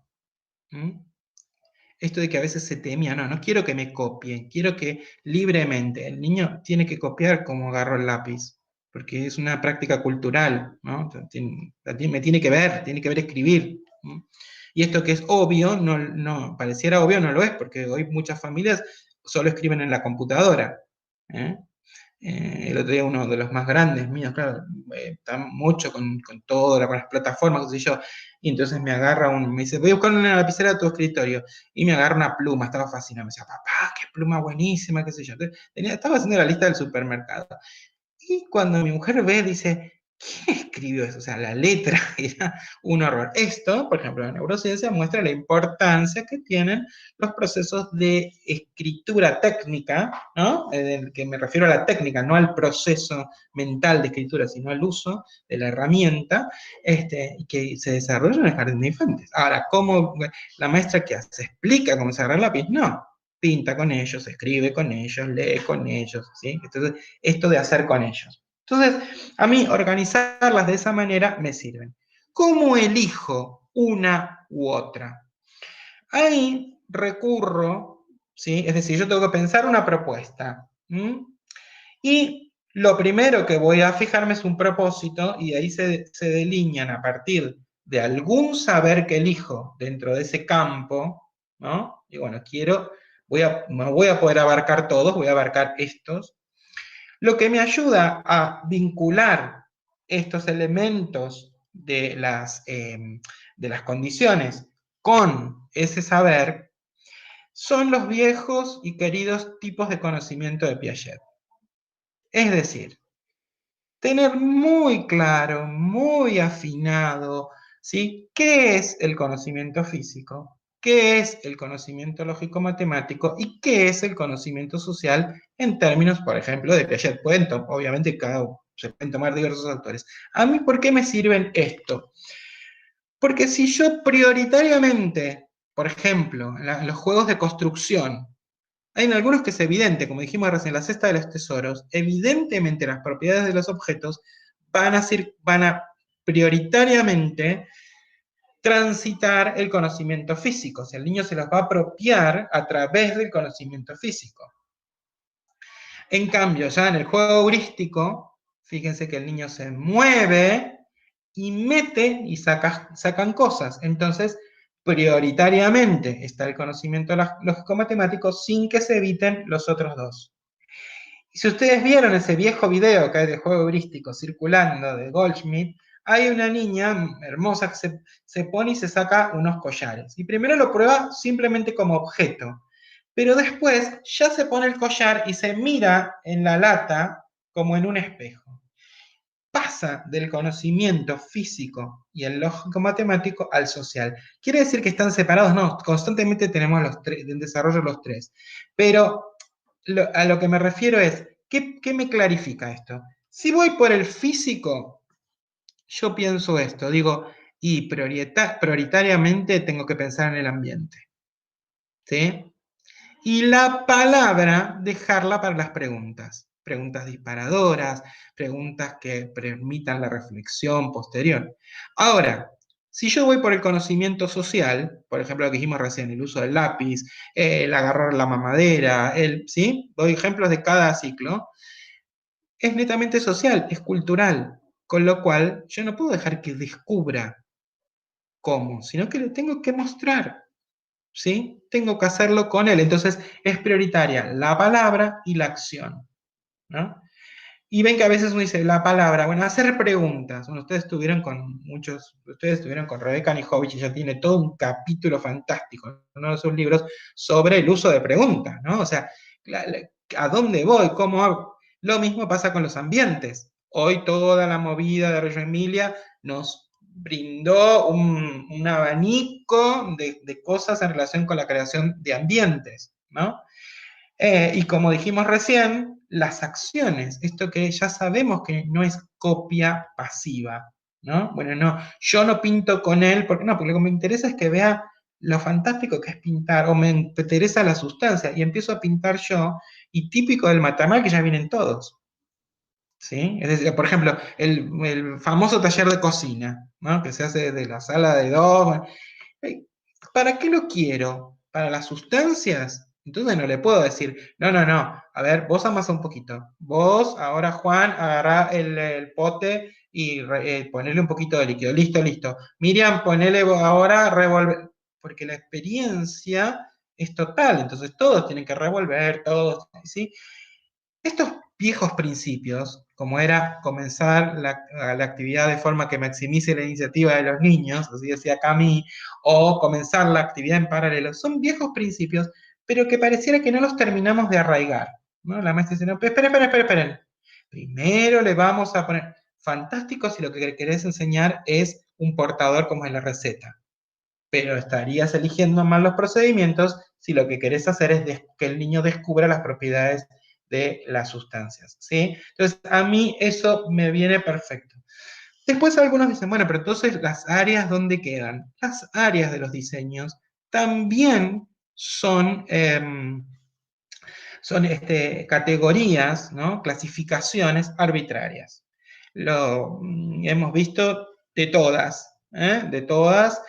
Speaker 2: Esto de que a veces se temía, no quiero que me copien, quiero que libremente, el niño tiene que copiar como agarró el lápiz, porque es una práctica cultural, ¿no? Me tiene que ver escribir. ¿No? Y esto que es obvio, pareciera obvio, no lo es, porque hoy muchas familias solo escriben en la computadora. El otro día uno de los más grandes míos, claro, está mucho con todo, con las plataformas, qué sé yo, y entonces me agarra me dice, voy a buscar una lapicera a tu escritorio, y me agarra una pluma, estaba fascinado, me decía, papá, qué pluma buenísima, qué sé yo. Entonces, estaba haciendo la lista del supermercado, y cuando mi mujer ve, dice, ¿quién escribió eso? O sea, la letra era un horror. Esto, por ejemplo, la neurociencia muestra la importancia que tienen los procesos de escritura técnica, ¿no? Del que me refiero a la técnica, no al proceso mental de escritura, sino al uso de la herramienta, que se desarrolla en el jardín de infantes. Ahora, ¿cómo la maestra qué hace? ¿Explica cómo se agarra el lápiz? No. Pinta con ellos, escribe con ellos, lee con ellos, ¿sí? Entonces, esto de hacer con ellos. Entonces, a mí organizarlas de esa manera me sirven. ¿Cómo elijo una u otra? Ahí recurro, ¿sí? Es decir, yo tengo que pensar una propuesta. Y lo primero que voy a fijarme es un propósito y ahí se delinean a partir de algún saber que elijo dentro de ese campo, ¿no? Y bueno, no voy a poder abarcar todos, voy a abarcar estos, lo que me ayuda a vincular estos elementos de las condiciones con ese saber son los viejos y queridos tipos de conocimiento de Piaget. Es decir, tener muy claro, muy afinado, ¿sí? ¿Qué es el conocimiento físico? ¿Qué es el conocimiento lógico-matemático? ¿Y qué es el conocimiento social en términos, por ejemplo, de Piaget? Obviamente, se pueden tomar diversos autores. ¿A mí por qué me sirven esto? Porque si yo prioritariamente, por ejemplo, en los juegos de construcción, hay en algunos que es evidente, como dijimos recién, la cesta de los tesoros, evidentemente las propiedades de los objetos van a prioritariamente transitar el conocimiento físico. O sea, el niño se los va a apropiar a través del conocimiento físico. En cambio, ya en el juego heurístico, fíjense que el niño se mueve y mete y sacan cosas. Entonces, prioritariamente está el conocimiento lógico-matemático sin que se eviten los otros dos. Y si ustedes vieron ese viejo video que hay de juego heurístico circulando de Goldschmidt, hay una niña hermosa que se pone y se saca unos collares. Y primero lo prueba simplemente como objeto, pero después ya se pone el collar y se mira en la lata como en un espejo. Pasa del conocimiento físico y el lógico-matemático al social. ¿Quiere decir que están separados? No, constantemente tenemos en desarrollo los tres. Pero a lo que me refiero es, ¿qué me clarifica esto? Si voy por el físico, yo pienso esto, digo, y prioritariamente tengo que pensar en el ambiente. ¿Sí? Y la palabra, dejarla para las preguntas. Preguntas disparadoras, preguntas que permitan la reflexión posterior. Ahora, si yo voy por el conocimiento social, por ejemplo, lo que dijimos recién, el uso del lápiz, el agarrar la mamadera, ¿sí? Doy ejemplos de cada ciclo, es netamente social, es cultural, con lo cual yo no puedo dejar que descubra cómo, sino que le tengo que mostrar. ¿Sí? Tengo que hacerlo con él. Entonces es prioritaria la palabra y la acción, ¿no? Y ven que a veces uno dice la palabra, bueno, hacer preguntas. Bueno, ustedes estuvieron con Rebeca Nijovic y ella tiene todo un capítulo fantástico en uno de sus libros sobre el uso de preguntas, ¿no? O sea, ¿a dónde voy? ¿Cómo hago? Lo mismo pasa con los ambientes. Hoy toda la movida de Reggio Emilia nos brindó un abanico de cosas en relación con la creación de ambientes, ¿no? Y como dijimos recién, las acciones, esto que ya sabemos que no es copia pasiva, ¿no? Bueno, no, yo no pinto con él, porque no, porque lo que me interesa es que vea lo fantástico que es pintar, o me interesa la sustancia, y empiezo a pintar yo, y típico del Matamal que ya vienen todos, ¿sí? Es decir, por ejemplo, el famoso taller de cocina, ¿no? Que se hace desde la sala de dos. ¿Para qué lo quiero? ¿Para las sustancias? Entonces no le puedo decir, no, no, no, a ver, vos amasa un poquito. Vos, ahora Juan, agarrá el pote y ponele un poquito de líquido. Listo, listo. Miriam, ponele ahora revolver. Porque la experiencia es total, entonces todos tienen que revolver, todos, ¿sí? Esto es viejos principios, como era comenzar la actividad de forma que maximice la iniciativa de los niños, así decía Camille, o comenzar la actividad en paralelo, son viejos principios, pero que pareciera que no los terminamos de arraigar, ¿no? La maestra dice, no, esperen. Primero le vamos a poner, fantástico si lo que querés enseñar es un portador como es la receta, pero estarías eligiendo mal los procedimientos si lo que querés hacer es que el niño descubra las propiedades de las sustancias, ¿sí? Entonces, a mí eso me viene perfecto. Después algunos dicen, bueno, pero entonces las áreas, ¿dónde quedan? Las áreas de los diseños también son categorías, ¿no? Clasificaciones arbitrarias. Hemos visto de todas, ¿eh? De todas.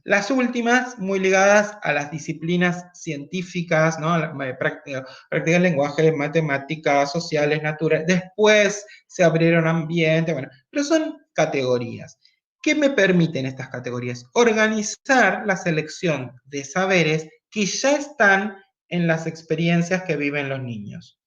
Speaker 2: Las últimas, muy ligadas a las disciplinas científicas, ¿no? Práctica del lenguaje, matemáticas, sociales, naturales. Después se abrieron ambiente, bueno, pero son categorías. ¿Qué me permiten estas categorías? Organizar la selección de saberes que ya están en las experiencias que viven los niños.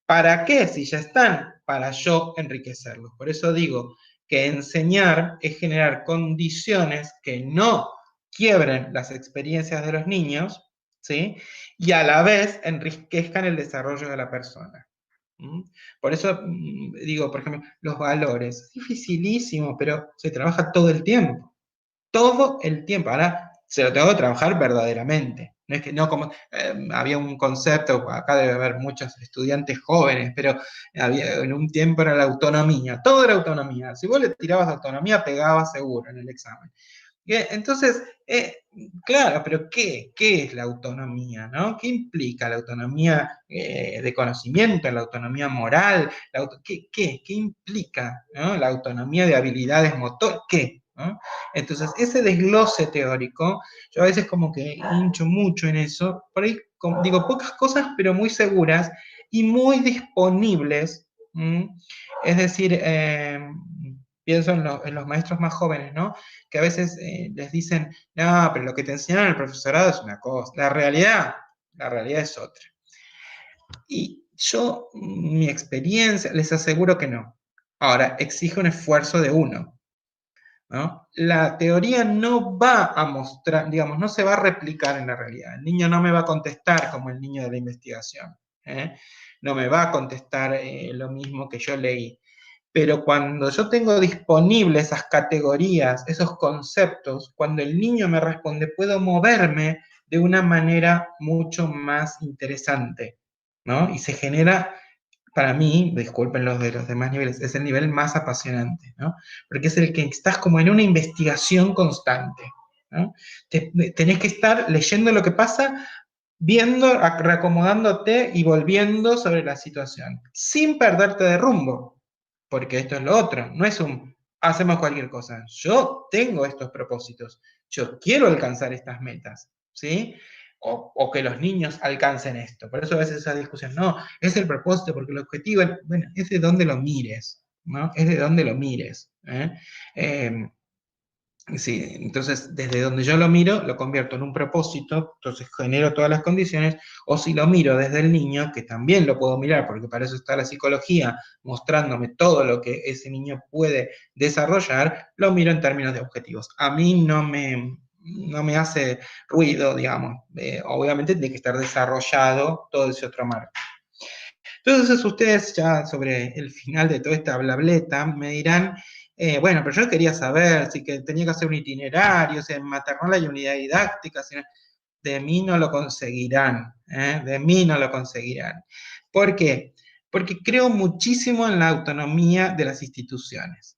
Speaker 2: ¿Para qué? Si ya están, para yo enriquecerlos. Por eso digo que enseñar es generar condiciones que no quiebren las experiencias de los niños, ¿sí? Y a la vez enriquezcan el desarrollo de la persona. Por eso digo, por ejemplo, los valores. Es dificilísimo, pero se trabaja todo el tiempo. Todo el tiempo. Ahora se lo tengo que trabajar verdaderamente. No es que no como había un concepto, acá debe haber muchos estudiantes jóvenes, pero en un tiempo era la autonomía, todo era autonomía. Si vos le tirabas autonomía, pegabas seguro en el examen. Entonces, claro, pero ¿qué es la autonomía? ¿No? ¿Qué implica la autonomía de conocimiento, la autonomía moral? ¿Qué implica, ¿no? La autonomía de habilidades motoras? ¿Qué? ¿No? Entonces, ese desglose teórico, yo a veces como que hincho mucho en eso, por ahí digo pocas cosas, pero muy seguras y muy disponibles. Es decir, pienso en los maestros más jóvenes, ¿no? Que a veces les dicen, no, pero lo que te enseñan en el profesorado es una cosa, la realidad es otra. Y yo, mi experiencia, les aseguro que no. Ahora, exige un esfuerzo de uno, ¿no? La teoría no va a mostrar, digamos, no se va a replicar en la realidad. El niño no me va a contestar como el niño de la investigación, ¿eh? No me va a contestar lo mismo que yo leí. Pero cuando yo tengo disponibles esas categorías, esos conceptos, cuando el niño me responde, puedo moverme de una manera mucho más interesante, ¿no? Y se genera, para mí, disculpen los de los demás niveles, es el nivel más apasionante, ¿no? Porque es el que estás como en una investigación constante, ¿no? Tenés que estar leyendo lo que pasa, viendo, reacomodándote y volviendo sobre la situación, sin perderte de rumbo, porque esto es lo otro, no es hacemos cualquier cosa, yo tengo estos propósitos, yo quiero alcanzar estas metas, ¿sí? O que los niños alcancen esto, por eso a veces esa discusión, no, es el propósito, porque el objetivo, bueno, es de dónde lo mires, ¿no? Es de dónde lo mires, ¿eh? Sí, entonces desde donde yo lo miro, lo convierto en un propósito, entonces genero todas las condiciones, o si lo miro desde el niño, que también lo puedo mirar, porque para eso está la psicología, mostrándome todo lo que ese niño puede desarrollar, lo miro en términos de objetivos. A mí no me hace ruido, digamos, obviamente tiene que estar desarrollado todo ese otro marco. Entonces ustedes ya sobre el final de toda esta blableta me dirán, bueno, pero yo quería saber si que tenía que hacer un itinerario, si en maternal hay unidad didáctica, si no, de mí no lo conseguirán, de mí no lo conseguirán. ¿Por qué? Porque creo muchísimo en la autonomía de las instituciones.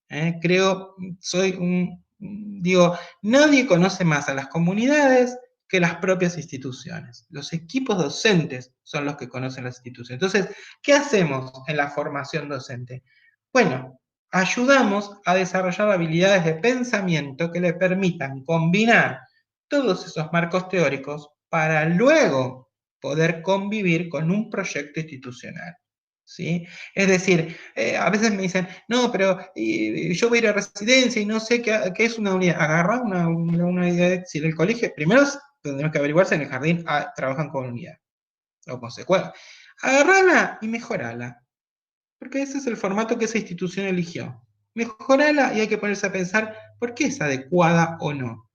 Speaker 2: Digo, nadie conoce más a las comunidades que las propias instituciones. Los equipos docentes son los que conocen las instituciones. Entonces, ¿qué hacemos en la formación docente? Bueno, ayudamos a desarrollar habilidades de pensamiento que le permitan combinar todos esos marcos teóricos para luego poder convivir con un proyecto institucional. ¿Sí? Es decir, a veces me dicen, no, pero yo voy a ir a residencia y no sé qué es una unidad. Agarra una unidad, si en el colegio, primero tendremos que averiguar si en el jardín trabajan con unidad o con secuela. Agarrala y mejorala. porque ese es el formato que esa institución eligió. Mejorala y hay que ponerse a pensar por qué es adecuada o no.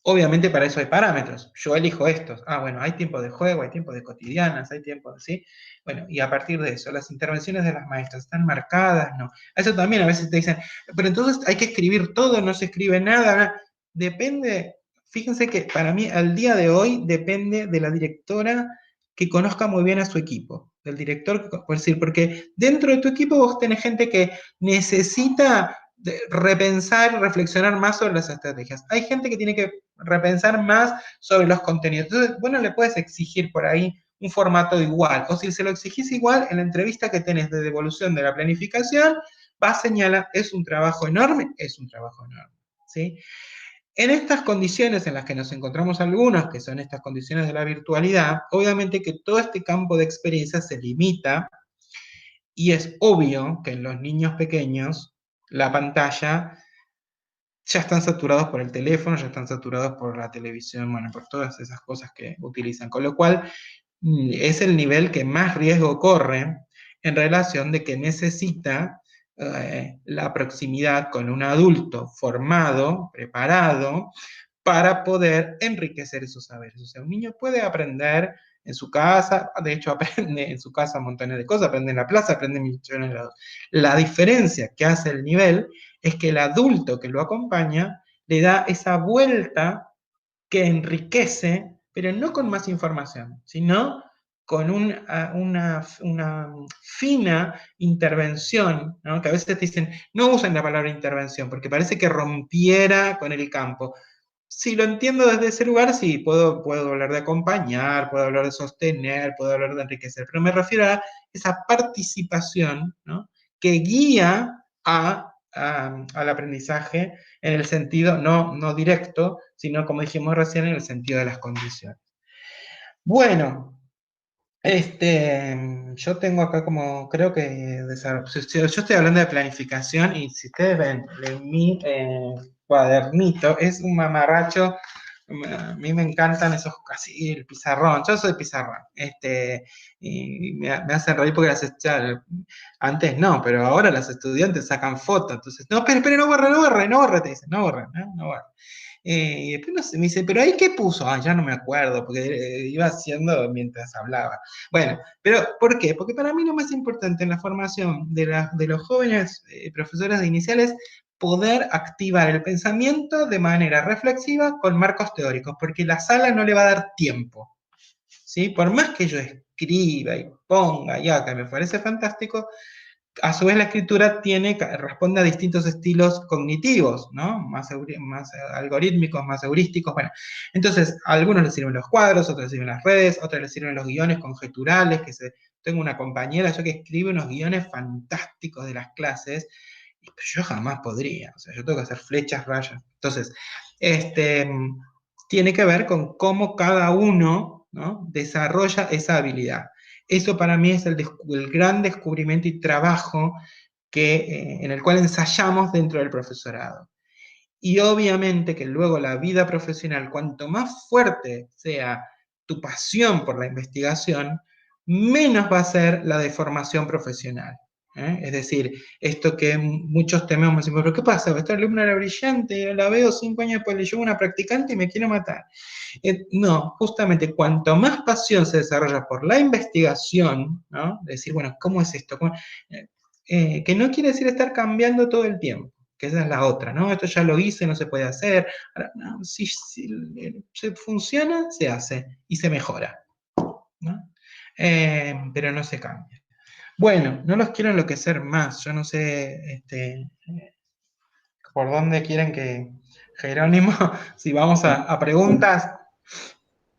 Speaker 2: Obviamente para eso hay parámetros. Yo elijo estos. Ah, bueno, hay tiempo de juego, hay tiempo de cotidianas, hay tiempo de sí. Bueno, y a partir de eso, las intervenciones de las maestras están marcadas, ¿no? Eso también a veces te dicen, pero entonces hay que escribir todo, no se escribe nada. Depende, fíjense que para mí al día de hoy depende de la directora que conozca muy bien a su equipo, del director, por decir, porque dentro de tu equipo vos tenés gente que necesita repensar, reflexionar más sobre las estrategias. Hay gente que tiene que repensar más sobre los contenidos. Entonces, bueno, le puedes exigir por ahí un formato igual, o si se lo exigís igual, en la entrevista que tenés de devolución de la planificación, va a señalar, es un trabajo enorme, ¿sí? En estas condiciones en las que nos encontramos algunos, que son estas condiciones de la virtualidad, obviamente que todo este campo de experiencia se limita y es obvio que en los niños pequeños la pantalla ya están saturados por el teléfono, ya están saturados por la televisión, bueno, por todas esas cosas que utilizan. Con lo cual, es el nivel que más riesgo corre en relación de que necesita la proximidad con un adulto formado, preparado, para poder enriquecer esos saberes. O sea, un niño puede aprender en su casa, de hecho aprende en su casa montones de cosas, aprende en la plaza, aprende millones de lados. La diferencia que hace el nivel es que el adulto que lo acompaña le da esa vuelta que enriquece, pero no con más información, sino con una fina intervención, ¿no? Que a veces te dicen, no usen la palabra intervención, porque parece que rompiera con el campo. Si lo entiendo desde ese lugar, sí, puedo hablar de acompañar, puedo hablar de sostener, puedo hablar de enriquecer, pero me refiero a esa participación, ¿no? Que guía al aprendizaje en el sentido no directo, sino como dijimos recién, en el sentido de las condiciones. Bueno, yo tengo acá como, creo que, yo estoy hablando de planificación y si ustedes ven en mi cuadernito, es un mamarracho. A mí me encantan esos, casi el pizarrón, yo soy pizarrón, y me hacen reír porque antes no, pero ahora las estudiantes sacan fotos, entonces, no, espera, no borre, te dicen, no borre, no borre. Y después no sé, me dice, ¿pero ahí qué puso? Ah, ya no me acuerdo, porque iba haciendo mientras hablaba. Bueno, pero ¿por qué? Porque para mí lo más importante en la formación de los jóvenes profesores de iniciales poder activar el pensamiento de manera reflexiva con marcos teóricos, porque la sala no le va a dar tiempo. ¿Sí? Por más que yo escriba y ponga y haga, me parece fantástico, a su vez la escritura responde a distintos estilos cognitivos, ¿no? Más algorítmicos, más heurísticos, bueno. Entonces, a algunos les sirven los cuadros, otros les sirven las redes, otros les sirven los guiones conjeturales, tengo una compañera yo que escribe unos guiones fantásticos de las clases, y yo jamás podría, o sea, yo tengo que hacer flechas, rayas. Entonces, tiene que ver con cómo cada uno, ¿no?, desarrolla esa habilidad. Eso para mí es el gran descubrimiento y trabajo en el cual ensayamos dentro del profesorado. Y obviamente que luego la vida profesional, cuanto más fuerte sea tu pasión por la investigación, menos va a ser la deformación profesional. Es decir, esto que muchos tememos, decimos, ¿pero qué pasa? Esta alumna era brillante, la veo 5 años después, le llevo una practicante y me quiere matar. No, justamente cuanto más pasión se desarrolla por la investigación, ¿no? Decir, bueno, ¿cómo es esto? Que no quiere decir estar cambiando todo el tiempo, que esa es la otra, ¿no? Esto ya lo hice, no se puede hacer. Ahora, no, si se funciona, se hace y se mejora, ¿no? Pero no se cambia. Bueno, no los quiero enloquecer más, yo no sé por dónde quieren que, Jerónimo, si vamos a preguntas.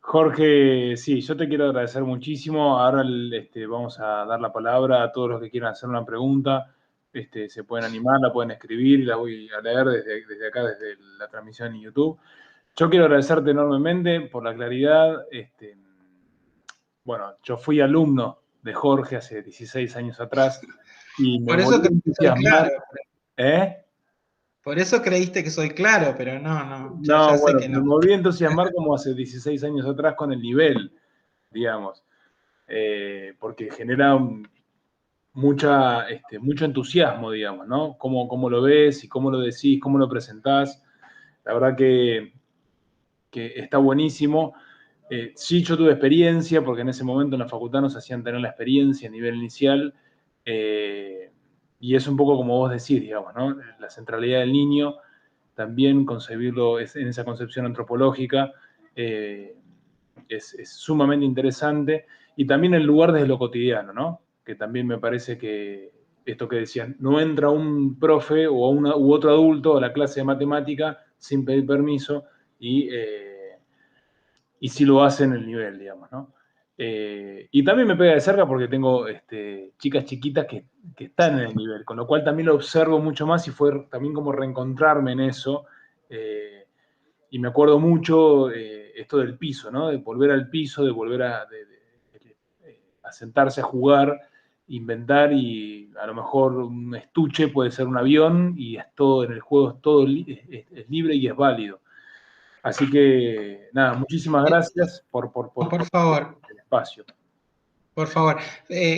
Speaker 1: Jorge, sí, yo te quiero agradecer muchísimo. Ahora vamos a dar la palabra a todos los que quieran hacer una pregunta. Se pueden animar, la pueden escribir y la voy a leer desde acá, desde la transmisión en YouTube. Yo quiero agradecerte enormemente por la claridad. Bueno, yo fui alumno de Jorge hace 16 años atrás y me
Speaker 2: Por eso
Speaker 1: volví a
Speaker 2: creíste que soy
Speaker 1: entusiasmar.
Speaker 2: claro.
Speaker 1: ¿Eh?
Speaker 2: Por eso creíste que soy claro, pero no, ya
Speaker 1: No,
Speaker 2: sé
Speaker 1: bueno,
Speaker 2: que
Speaker 1: me
Speaker 2: no.
Speaker 1: volví a entusiasmar como hace 16 años atrás con el nivel, digamos, porque genera mucho entusiasmo, digamos, ¿no? Cómo lo ves y cómo lo decís, cómo lo presentás. La verdad que está buenísimo. Sí, yo tuve experiencia, porque en ese momento en la facultad nos hacían tener la experiencia a nivel inicial, y es un poco como vos decís, digamos, ¿no? La centralidad del niño, también concebirlo en esa concepción antropológica, es sumamente interesante, y también el lugar desde lo cotidiano, ¿no? Que también me parece que esto que decían, no entra un profe u otro adulto a la clase de matemática sin pedir permiso, y sí lo hace en el nivel, digamos, ¿no? Y también me pega de cerca porque tengo chicas chiquitas que están en el nivel, con lo cual también lo observo mucho más y fue también como reencontrarme en eso. Y me acuerdo mucho esto del piso, ¿no? De volver al piso, de volver a sentarse a jugar, inventar, y a lo mejor un estuche puede ser un avión y es todo en el juego, es todo es libre y es válido. Así que, nada, muchísimas gracias
Speaker 2: Por favor.
Speaker 1: el espacio.
Speaker 2: Por favor,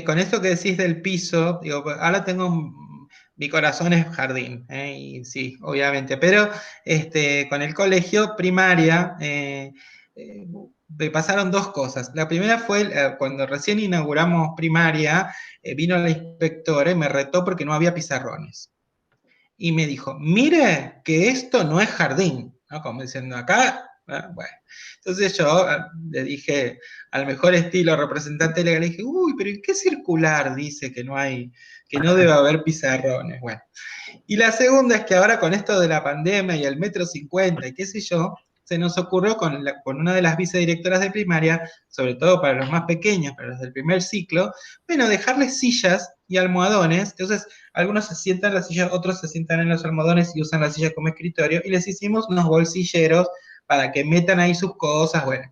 Speaker 2: con esto que decís del piso, digo, ahora mi corazón es jardín, y sí, obviamente, pero con el colegio primaria me pasaron dos cosas. La primera fue cuando recién inauguramos primaria, vino la inspectora y me retó porque no había pizarrones. Y me dijo, mire que esto no es jardín, ¿no? Como diciendo acá, bueno. Entonces yo le dije, al mejor estilo representante legal, le dije, uy, pero ¿en qué circular dice que no hay, que no debe haber pizarrones? Bueno. Y la segunda es que ahora con esto de la pandemia y el metro 50 y qué sé yo, se nos ocurrió con una de las vicedirectoras de primaria, sobre todo para los más pequeños, para los del primer ciclo, bueno, dejarles sillas y almohadones. Entonces, algunos se sientan en la silla, otros se sientan en los almohadones y usan la silla como escritorio, y les hicimos unos bolsilleros para que metan ahí sus cosas, bueno.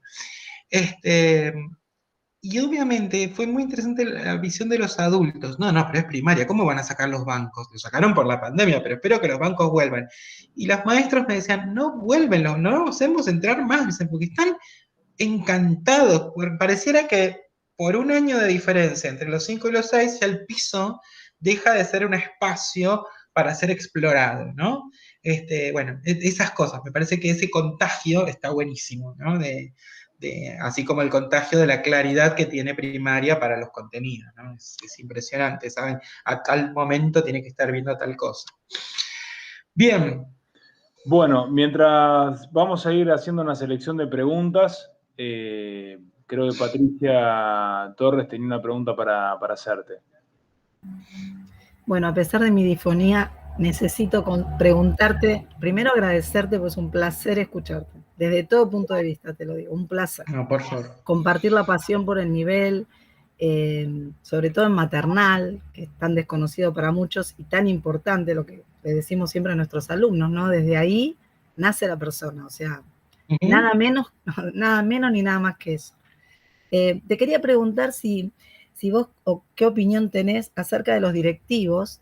Speaker 2: Y obviamente fue muy interesante la visión de los adultos. No, no, pero es primaria, ¿cómo van a sacar los bancos? Lo sacaron por la pandemia, pero espero que los bancos vuelvan. Y los maestros me decían, no vuelven, no los hacemos entrar más, dicen, porque están encantados. Pareciera que por un año de diferencia entre los 5 y los 6, ya el piso deja de ser un espacio para ser explorado, ¿no? Bueno, esas cosas, me parece que ese contagio está buenísimo, ¿no? Así como el contagio de la claridad que tiene primaria para los contenidos, ¿no? Es impresionante, ¿saben? A tal momento tiene que estar viendo tal cosa. Bien.
Speaker 1: Bueno, mientras vamos a ir haciendo una selección de preguntas, creo que Patricia Torres tenía una pregunta para hacerte.
Speaker 3: Bueno, a pesar de mi disfonía, necesito preguntarte, primero agradecerte, pues es un placer escucharte, desde todo punto de vista, te lo digo, un placer.
Speaker 2: No, por favor.
Speaker 3: Compartir la pasión por el nivel, sobre todo en maternal, que es tan desconocido para muchos y tan importante, lo que le decimos siempre a nuestros alumnos, ¿no? Desde ahí nace la persona, o sea, nada menos ni nada más que eso. Te quería preguntar si vos o qué opinión tenés acerca de los directivos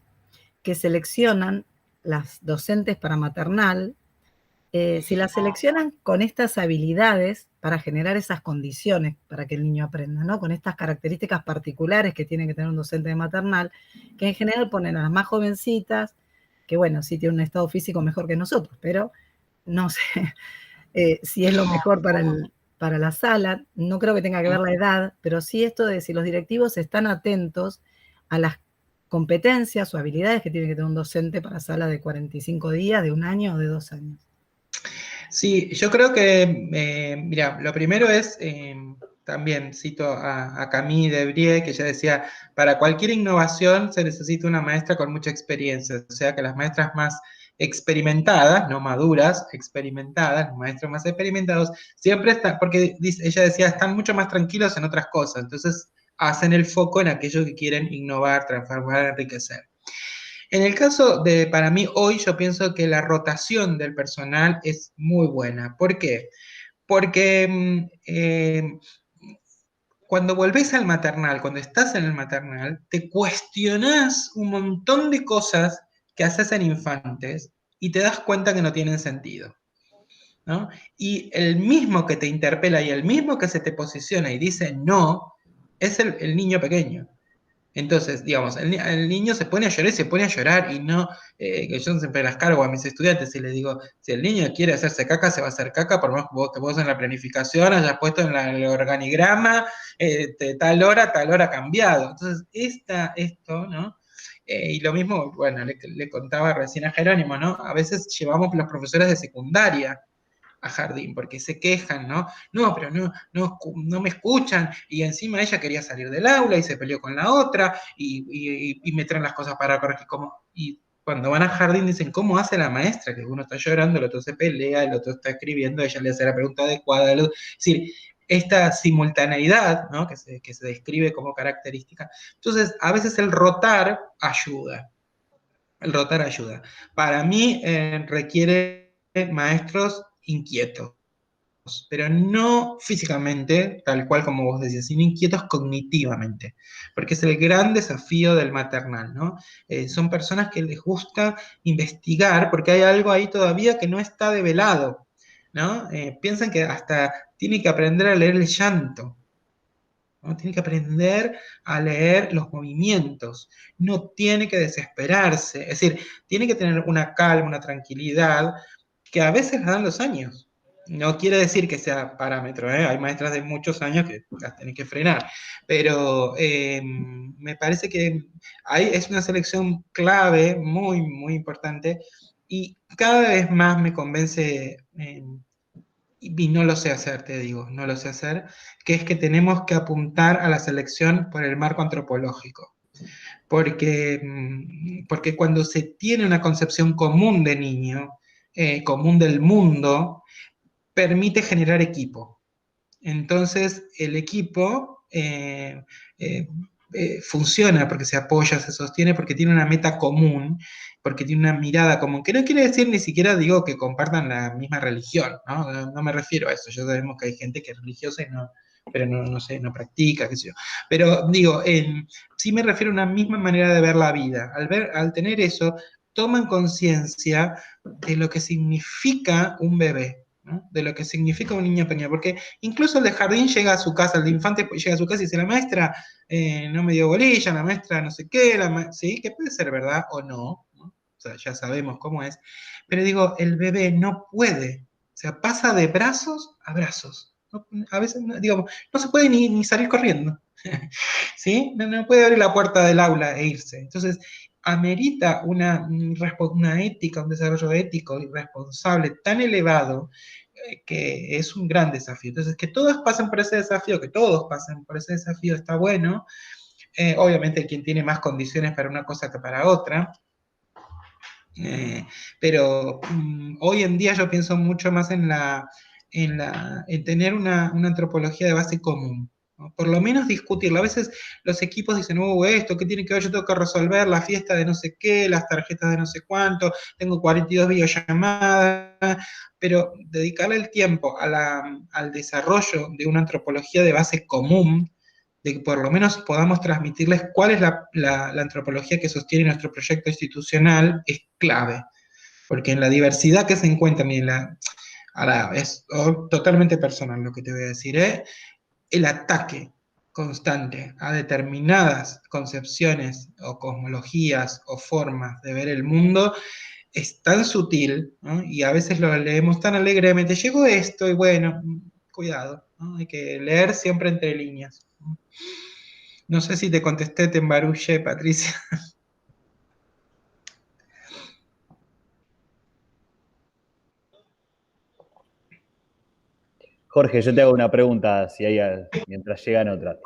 Speaker 3: que seleccionan las docentes para maternal, si las seleccionan con estas habilidades para generar esas condiciones para que el niño aprenda, ¿no? Con estas características particulares que tiene que tener un docente de maternal, que en general ponen a las más jovencitas, que bueno, sí tienen un estado físico mejor que nosotros, pero no sé si es lo mejor para la sala. No creo que tenga que ver la edad, pero sí esto de si los directivos están atentos a las competencias o habilidades que tiene que tener un docente para sala de 45 días, de un año o de 2 años.
Speaker 2: Sí, yo creo que, mira, lo primero es, también cito a Camille Debrié, que ella decía, para cualquier innovación se necesita una maestra con mucha experiencia, o sea que las maestras más experimentadas, no maduras, experimentadas, los maestros más experimentados, siempre están, porque ella decía, están mucho más tranquilos en otras cosas, entonces hacen el foco en aquello que quieren innovar, transformar, enriquecer. En el caso de, para mí, hoy yo pienso que la rotación del personal es muy buena. ¿Por qué? Porque cuando volvés al maternal, cuando estás en el maternal, te cuestionás un montón de cosas que haces en infantes y te das cuenta que no tienen sentido, ¿no? Y el mismo que te interpela y el mismo que se te posiciona y dice no, es el niño pequeño. Entonces, digamos, el niño se pone a llorar y se pone a llorar y no, que yo siempre las cargo a mis estudiantes y les digo, si el niño quiere hacerse caca, se va a hacer caca, por más que vos en la planificación hayas puesto en el organigrama, de tal hora cambiado. Entonces, esto, ¿no? Y lo mismo, bueno, le contaba recién a Jerónimo, ¿no? A veces llevamos los profesores de secundaria a jardín, porque se quejan, ¿no? No, pero no me escuchan, y encima ella quería salir del aula y se peleó con la otra, y me traen las cosas para corregir, y cuando van al jardín dicen, ¿cómo hace la maestra? Que uno está llorando, el otro se pelea, el otro está escribiendo, ella le hace la pregunta adecuada, es decir, esta simultaneidad, ¿no? que se describe como característica. Entonces, a veces el rotar ayuda. El rotar ayuda. Para mí requiere maestros inquietos, pero no físicamente, tal cual como vos decías, sino inquietos cognitivamente, porque es el gran desafío del maternal, ¿no? Son personas que les gusta investigar, porque hay algo ahí todavía que no está develado, ¿no? Piensan que hasta tiene que aprender a leer el llanto, ¿no? Tiene que aprender a leer los movimientos, no tiene que desesperarse, es decir, tiene que tener una calma, una tranquilidad, que a veces la dan los años. No quiere decir que sea parámetro, ¿eh? Hay maestras de muchos años que las tenés que frenar, pero me parece que es una selección clave, muy, muy importante, y cada vez más me convence, y no lo sé hacer, te digo, no lo sé hacer, que es que tenemos que apuntar a la selección por el marco antropológico. Porque cuando se tiene una concepción común de niño, común del mundo, permite generar equipo. Entonces, el equipo funciona porque se apoya, se sostiene, porque tiene una meta común, porque tiene una mirada común, que no quiere decir ni siquiera, digo, que compartan la misma religión, ¿no? No me refiero a eso, ya sabemos que hay gente que es religiosa y no, pero no sé, no practica, qué sé yo. Pero digo, sí me refiero a una misma manera de ver la vida. Al tener eso, toman conciencia de lo que significa un bebé, ¿no? De lo que significa un niño pequeño, porque incluso el de jardín llega a su casa, el de infante llega a su casa y dice, la maestra no me dio bolilla, la maestra no sé qué, sí, que puede ser verdad o no, ¿no? O sea, ya sabemos cómo es, pero digo, el bebé no puede, o sea, pasa de brazos a brazos, ¿no? A veces, digamos, no se puede ni salir corriendo, ¿sí? No puede abrir la puerta del aula e irse, entonces amerita una ética, un desarrollo ético y responsable tan elevado, que es un gran desafío. Entonces, que todos pasen por ese desafío, está bueno. Obviamente quien tiene más condiciones para una cosa que para otra, pero hoy en día yo pienso mucho más en tener una antropología de base común, ¿no? Por lo menos discutirlo. A veces los equipos dicen, esto, ¿qué tiene que ver? Yo tengo que resolver la fiesta de no sé qué, las tarjetas de no sé cuánto, tengo 42 videollamadas, pero dedicarle el tiempo al desarrollo de una antropología de base común, de que por lo menos podamos transmitirles cuál es la antropología que sostiene nuestro proyecto institucional, es clave. Porque en la diversidad que se encuentra, ahora es totalmente personal lo que te voy a decir, el ataque constante a determinadas concepciones o cosmologías o formas de ver el mundo es tan sutil, ¿no? Y a veces lo leemos tan alegremente, llegó esto y bueno, cuidado, ¿no? Hay que leer siempre entre líneas. No sé si te contesté, te embarullé, Patricia.
Speaker 4: Jorge, yo te hago una pregunta, mientras llegan otras.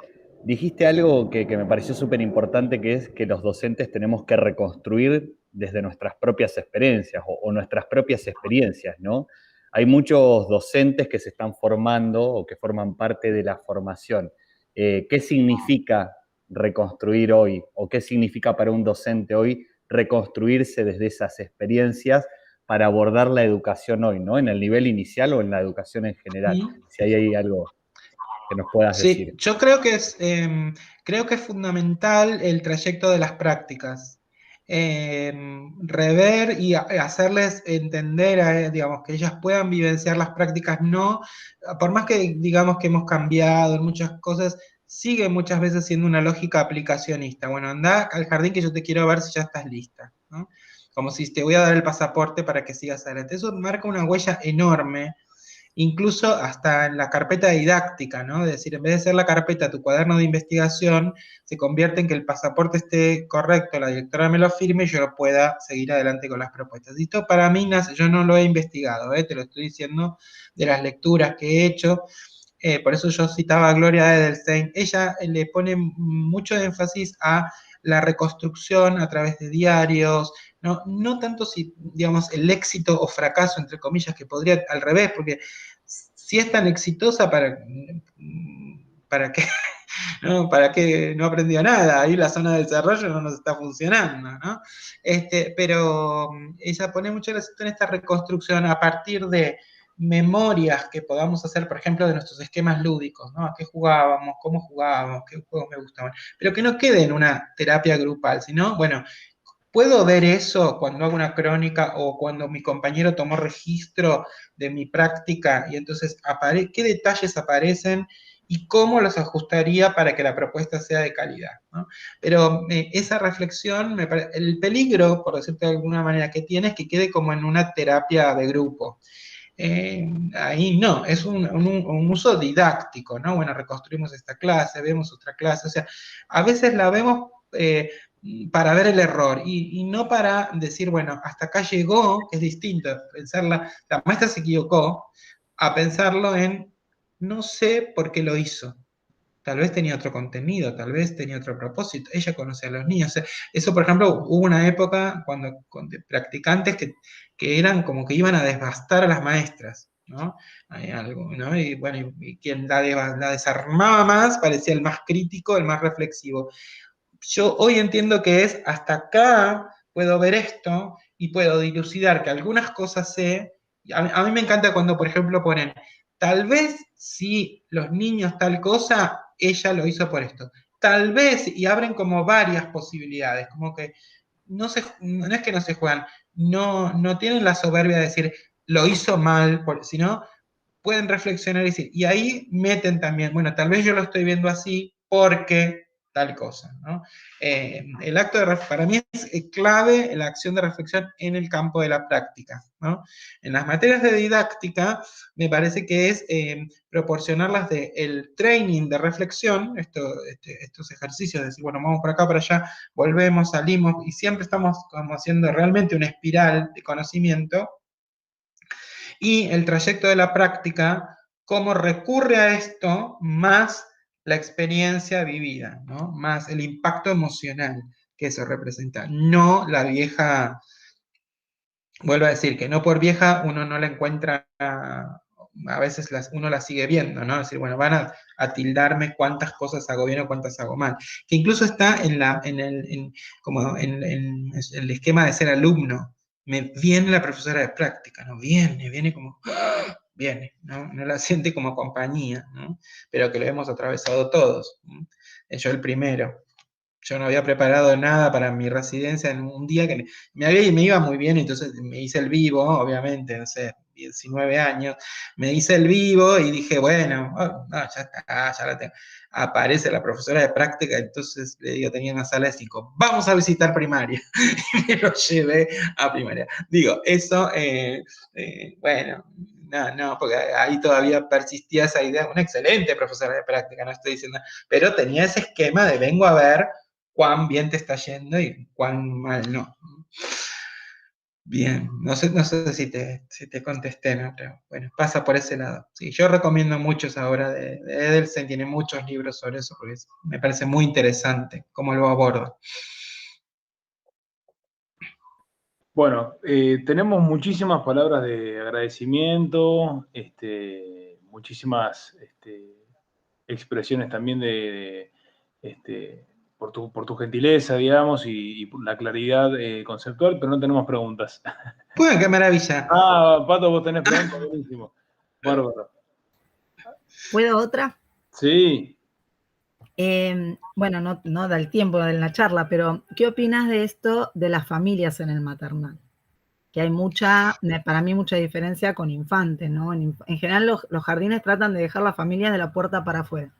Speaker 4: Dijiste algo que me pareció súper importante, que es que los docentes tenemos que reconstruir desde nuestras propias experiencias o nuestras propias experiencias, ¿no? Hay muchos docentes que se están formando o que forman parte de la formación. ¿Qué significa reconstruir hoy o qué significa para un docente hoy reconstruirse desde esas experiencias para abordar la educación hoy, ¿no? En el nivel inicial o en la educación en general? Si hay algo que nos puedas decir.
Speaker 2: Sí, yo creo que es fundamental el trayecto de las prácticas. Rever y hacerles entender, digamos, que ellas puedan vivenciar las prácticas, no, por más que digamos que hemos cambiado en muchas cosas, sigue muchas veces siendo una lógica aplicacionista. Bueno, anda al jardín que yo te quiero ver si ya estás lista, ¿no? Como si te voy a dar el pasaporte para que sigas adelante. Eso marca una huella enorme, incluso hasta en la carpeta didáctica, ¿no? Es decir, en vez de ser la carpeta tu cuaderno de investigación, se convierte en que el pasaporte esté correcto, la directora me lo firme y yo lo pueda seguir adelante con las propuestas. Y esto para mí nace, yo no lo he investigado, te lo estoy diciendo de las lecturas que he hecho. Por eso yo citaba a Gloria Edelstein. Ella le pone mucho énfasis a la reconstrucción a través de diarios, no tanto si, digamos, el éxito o fracaso, entre comillas, que podría al revés, porque si es tan exitosa, ¿para qué? ¿No? ¿Para qué no aprendió nada? Ahí la zona de desarrollo no nos está funcionando, ¿no? Pero ella pone mucho el acento en esta reconstrucción a partir de memorias que podamos hacer, por ejemplo, de nuestros esquemas lúdicos, ¿no? ¿A qué jugábamos? ¿Cómo jugábamos? ¿Qué juegos me gustaban? Pero que no quede en una terapia grupal, sino, bueno, ¿puedo ver eso cuando hago una crónica o cuando mi compañero tomó registro de mi práctica y entonces qué detalles aparecen y cómo los ajustaría para que la propuesta sea de calidad, ¿no? Pero esa reflexión, el peligro, por decirte de alguna manera, que tiene es que quede como en una terapia de grupo. Ahí no, es un uso didáctico, ¿no? Bueno, reconstruimos esta clase, vemos otra clase, o sea, a veces la vemos para ver el error y no para decir, bueno, hasta acá llegó, que es distinto, pensarla, la maestra se equivocó, a pensarlo en, no sé por qué lo hizo. Tal vez tenía otro contenido, tal vez tenía otro propósito. Ella conoce a los niños. O sea, eso, por ejemplo, hubo una época con practicantes que eran como que iban a devastar a las maestras, ¿no? Hay algo, ¿no? Y bueno, y quien la desarmaba más parecía el más crítico, el más reflexivo. Yo hoy entiendo que es hasta acá puedo ver esto y puedo dilucidar que algunas cosas sé. A mí me encanta cuando, por ejemplo, ponen, tal vez si los niños tal cosa, ella lo hizo por esto. Tal vez, y abren como varias posibilidades, como que no es que no se juegan, no tienen la soberbia de decir, lo hizo mal, sino pueden reflexionar y decir, y ahí meten también, bueno, tal vez yo lo estoy viendo así porque tal cosa, ¿no? El acto para mí es clave la acción de reflexión en el campo de la práctica, ¿no? En las materias de didáctica me parece que es proporcionarlas el training de reflexión, estos ejercicios de decir, bueno, vamos por acá, por allá, volvemos, salimos, y siempre estamos como haciendo realmente una espiral de conocimiento, y el trayecto de la práctica, cómo recurre a esto más la experiencia vivida, ¿no? Más el impacto emocional que eso representa, no la vieja, vuelvo a decir, que no por vieja uno no la encuentra, a veces uno la sigue viendo, ¿no? Es decir, bueno, van a tildarme cuántas cosas hago bien o cuántas hago mal, que incluso está como en el esquema de ser alumno. Me viene la profesora de práctica, ¿no? Viene como, viene, ¿no? No la siente como compañía, ¿no? Pero que lo hemos atravesado todos, ¿no? Yo el primero. Yo no había preparado nada para mi residencia en un día que me iba muy bien, entonces me hice el vivo, obviamente, no sé, 19 años, me hice el vivo y dije, bueno, no, ya está, ya la tengo. Aparece la profesora de práctica, entonces le digo, tenía una sala de 5, vamos a visitar primaria, y me lo llevé a primaria. Digo, eso, bueno, no, porque ahí todavía persistía esa idea, una excelente profesora de práctica, no estoy diciendo, pero tenía ese esquema de vengo a ver cuán bien te está yendo y cuán mal no. Bien, no sé si te contesté, ¿no? Pero bueno, pasa por ese lado. Sí, yo recomiendo muchos ahora de Edelstein, tiene muchos libros sobre eso, porque me parece muy interesante cómo lo aborda.
Speaker 1: Bueno, tenemos muchísimas palabras de agradecimiento, muchísimas expresiones también por tu gentileza, digamos, y por la claridad conceptual, pero no tenemos preguntas.
Speaker 2: Bueno, qué maravilla.
Speaker 1: Ah, Pato, vos tenés preguntas, buenísimo. Bárbaro.
Speaker 3: ¿Puedo otra?
Speaker 1: Sí.
Speaker 3: Bueno, no da el tiempo en la charla, pero ¿qué opinas de esto de las familias en el maternal? Que hay para mí mucha diferencia con infantes, ¿no? En general los jardines tratan de dejar las familias de la puerta para afuera.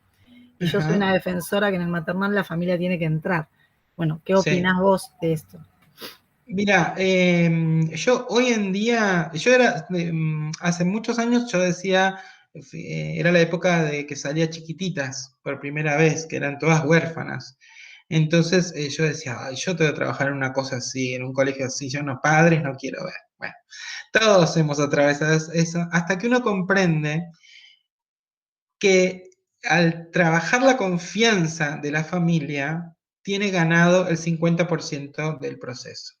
Speaker 3: Y yo soy una defensora que en el maternal la familia tiene que entrar. Bueno, ¿qué
Speaker 2: Sí.
Speaker 3: opinás vos de esto?
Speaker 2: Mira, yo hoy en día, hace muchos años yo decía, era la época de que salía Chiquititas por primera vez, que eran todas huérfanas. Entonces yo decía, "Ay, yo tengo que trabajar en una cosa así, en un colegio así, yo no, padres no quiero ver". Bueno, todos hemos atravesado eso, hasta que uno comprende que al trabajar la confianza de la familia, tiene ganado el 50% del proceso.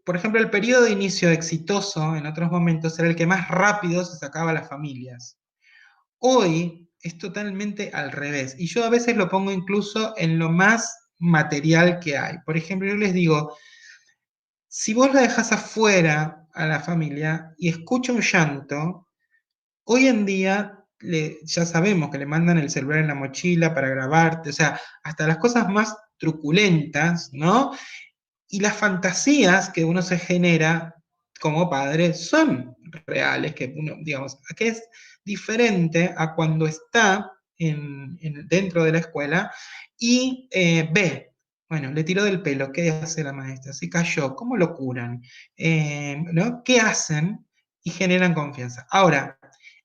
Speaker 2: Por ejemplo, el periodo de inicio exitoso en otros momentos era el que más rápido se sacaba a las familias. Hoy es totalmente al revés. Y yo a veces lo pongo incluso en lo más material que hay. Por ejemplo, yo les digo, si vos la dejás afuera a la familia y escucha un llanto, hoy en día ya sabemos que le mandan el celular en la mochila para grabarte, o sea, hasta las cosas más truculentas, ¿no? Y las fantasías que uno se genera como padre son reales, que uno, digamos, que es diferente a cuando está dentro de la escuela y ve, bueno, le tiró del pelo, ¿qué hace la maestra? Se cayó, ¿cómo lo curan? ¿No? ¿Qué hacen? Y generan confianza. Ahora,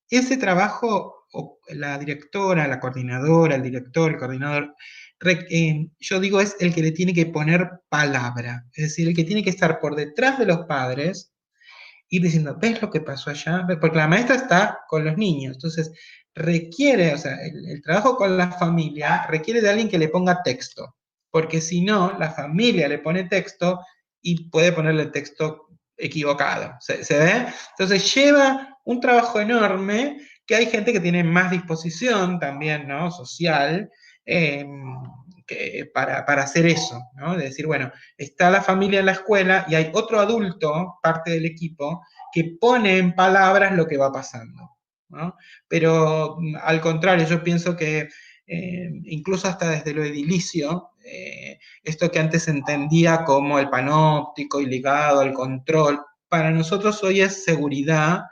Speaker 2: ese trabajo, la directora, la coordinadora, el director, el coordinador, yo digo, es el que le tiene que poner palabra, es decir, el que tiene que estar por detrás de los padres y diciendo, ¿ves lo que pasó allá? Porque la maestra está con los niños, entonces requiere, o sea, el trabajo con la familia requiere de alguien que le ponga texto, porque si no, la familia le pone texto y puede ponerle texto equivocado, ¿se ve? Entonces lleva un trabajo enorme que hay gente que tiene más disposición también, ¿no? Social, para hacer eso, ¿no? De decir, bueno, está la familia en la escuela y hay otro adulto, parte del equipo, que pone en palabras lo que va pasando, ¿no? Pero al contrario, yo pienso que incluso hasta desde lo edilicio, esto que antes se entendía como el panóptico y ligado al control, para nosotros hoy es seguridad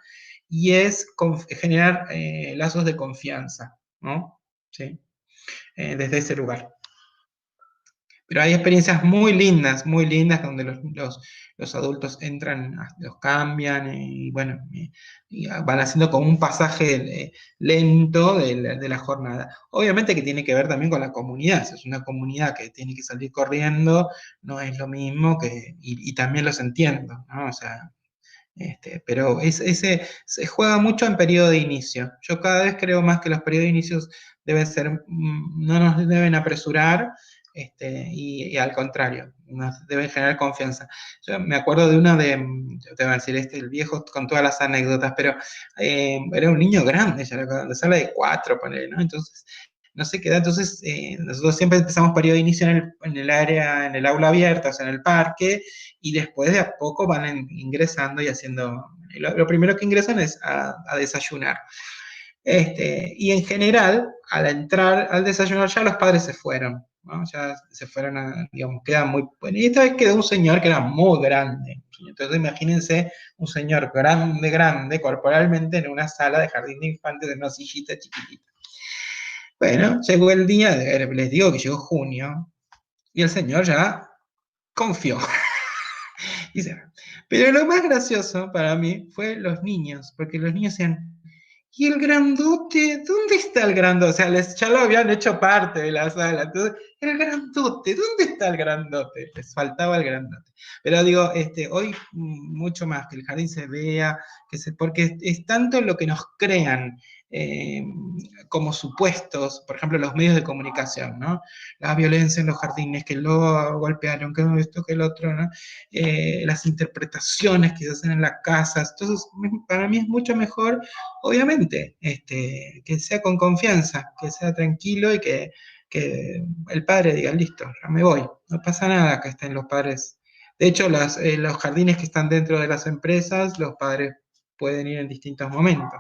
Speaker 2: y es generar lazos de confianza, ¿no? ¿Sí? Desde ese lugar. Pero hay experiencias muy lindas, donde los adultos entran, los cambian y bueno, y van haciendo como un pasaje lento de la jornada. Obviamente que tiene que ver también con la comunidad, si es una comunidad que tiene que salir corriendo, no es lo mismo y también los entiendo, ¿no? O sea, pero se juega mucho en periodo de inicio. Yo cada vez creo más que los periodos de inicios no nos deben apresurar, y al contrario, nos deben generar confianza. Yo me acuerdo de yo te voy a decir el viejo con todas las anécdotas, pero era un niño grande, ya de sala de 4, ponele, ¿no? Entonces, no sé qué edad, entonces nosotros siempre empezamos periodo de inicio en el área, en el aula abierta, o sea, en el parque, y después de a poco van ingresando y haciendo, lo primero que ingresan es a desayunar. Y en general, al entrar al desayunar ya los padres se fueron, ¿no? Ya se fueron digamos, quedan muy... Bueno, y esta vez quedó un señor que era muy grande. Entonces imagínense un señor grande, corporalmente, en una sala de jardín de infantes, en una sillita chiquitita. Bueno, llegó el día, les digo que llegó junio, y el señor ya confió. Pero lo más gracioso para mí fue los niños, porque los niños decían, ¿y el grandote? ¿Dónde está el grandote? O sea, ya lo habían hecho parte de la sala. Entonces, el grandote, ¿dónde está el grandote? Les faltaba el grandote. Pero digo, hoy mucho más, que el jardín se vea, porque es tanto lo que nos crean como supuestos, por ejemplo, los medios de comunicación, ¿no? La violencia en los jardines, que lo golpearon, que esto, que el otro, ¿no? Las interpretaciones que se hacen en las casas. Entonces, para mí es mucho mejor, obviamente, que sea con confianza, que sea tranquilo y que el padre diga, listo, ya me voy, no pasa nada que estén los padres. De hecho, los jardines que están dentro de las empresas, los padres pueden ir en distintos momentos.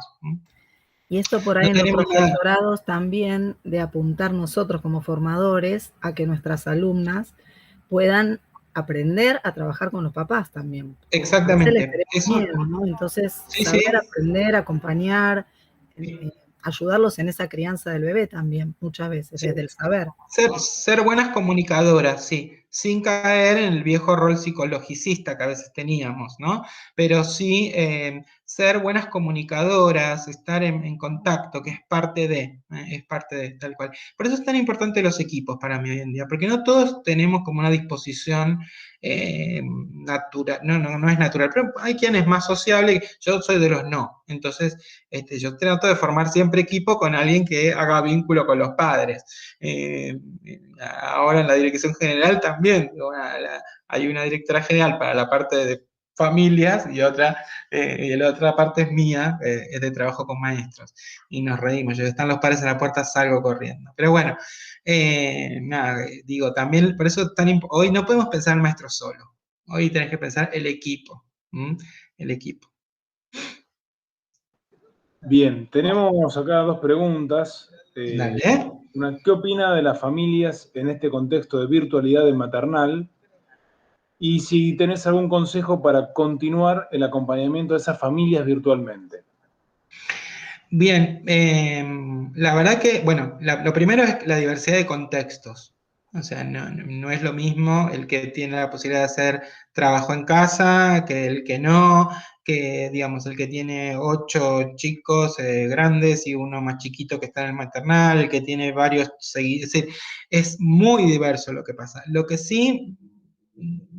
Speaker 3: Y esto por ahí en los profesorados también, de apuntar nosotros como formadores a que nuestras alumnas puedan aprender a trabajar con los papás también.
Speaker 2: Exactamente.
Speaker 3: Miedo, ¿no? Entonces, saber aprender, acompañar, ayudarlos en esa crianza del bebé también, muchas veces,
Speaker 2: Sí.
Speaker 3: desde el saber.
Speaker 2: Ser buenas comunicadoras, sí, sin caer en el viejo rol psicologicista que a veces teníamos, ¿no? Pero sí ser buenas comunicadoras, estar en contacto, que es parte de tal cual. Por eso es tan importante los equipos para mí hoy en día, porque no todos tenemos como una disposición natural, no es natural, pero hay quien es más sociable, yo soy de los no, entonces yo trato de formar siempre equipo con alguien que haga vínculo con los padres. Ahora en la dirección general también hay una directora general para la parte de familias y la otra parte es mía, es de trabajo con maestros. Y nos reímos, yo están los padres en la puerta, salgo corriendo. Pero bueno, nada, digo, también por eso hoy no podemos pensar el maestro solo, hoy tenés que pensar el equipo, el equipo.
Speaker 1: Bien, tenemos acá dos preguntas.
Speaker 2: Dale.
Speaker 1: ¿Qué opina de las familias en este contexto de virtualidad de maternal? Y si tenés algún consejo para continuar el acompañamiento de esas familias virtualmente.
Speaker 2: Bien, la verdad que, bueno, lo primero es la diversidad de contextos. O sea, no es lo mismo el que tiene la posibilidad de hacer trabajo en casa que el que no, que digamos, el que tiene 8 chicos grandes y uno más chiquito que está en el maternal, el que tiene varios seguidores. Es muy diverso lo que pasa. Lo que sí,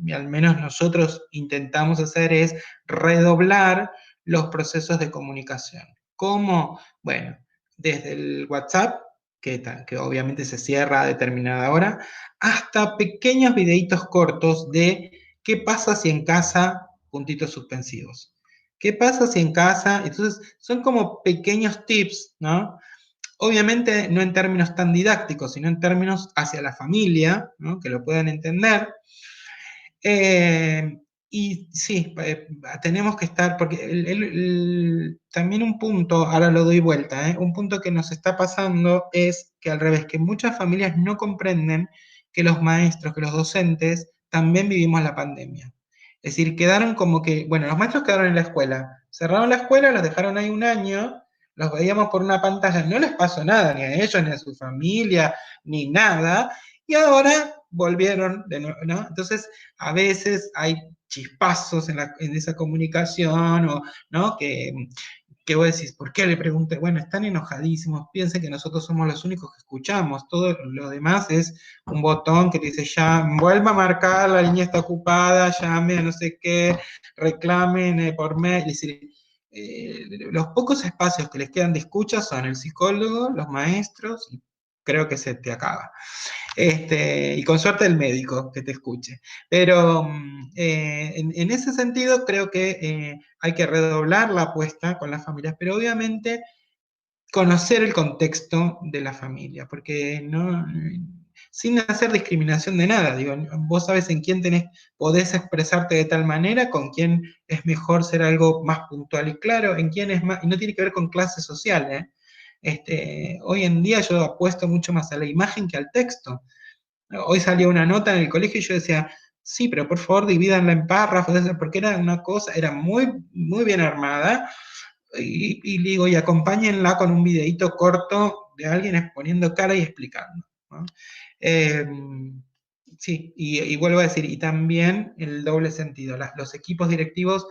Speaker 2: y al menos nosotros intentamos hacer es redoblar los procesos de comunicación. ¿Cómo? Bueno, desde el WhatsApp, que obviamente se cierra a determinada hora, hasta pequeños videitos cortos de qué pasa si en casa, puntitos suspensivos. ¿Qué pasa si en casa? Entonces, son como pequeños tips, ¿no? Obviamente no en términos tan didácticos, sino en términos hacia la familia, ¿no? Que lo puedan entender. Y sí, tenemos que estar, porque también un punto, ahora lo doy vuelta, un punto que nos está pasando es que al revés, que muchas familias no comprenden que los maestros, que los docentes, también vivimos la pandemia. Es decir, quedaron como que, bueno, los maestros quedaron en la escuela, cerraron la escuela, los dejaron ahí un año, los veíamos por una pantalla, no les pasó nada, ni a ellos, ni a su familia, ni nada, y ahora volvieron de nuevo, ¿no? Entonces, a veces hay chispazos en esa comunicación, o, ¿no? Que vos decís, ¿por qué le pregunté? Bueno, están enojadísimos, piensen que nosotros somos los únicos que escuchamos, todo lo demás es un botón que te dice, ya, vuelva a marcar, la línea está ocupada, llame a no sé qué, reclamen por mail, es decir, los pocos espacios que les quedan de escucha son el psicólogo, los maestros, y creo que se te acaba. Y con suerte el médico que te escuche. Pero en ese sentido creo que hay que redoblar la apuesta con las familias, pero obviamente conocer el contexto de la familia, porque no, sin hacer discriminación de nada, digo, vos sabés en quién podés expresarte de tal manera, con quién es mejor ser algo más puntual y claro, en quién es más, y no tiene que ver con clase social, hoy en día yo apuesto mucho más a la imagen que al texto. Hoy salió una nota en el colegio y yo decía, sí, pero por favor divídanla en párrafos, porque era una cosa, era muy, muy bien armada, y digo, y acompáñenla con un videíto corto de alguien exponiendo cara y explicando, ¿no? Sí, y vuelvo a decir, y también el doble sentido, los equipos directivos,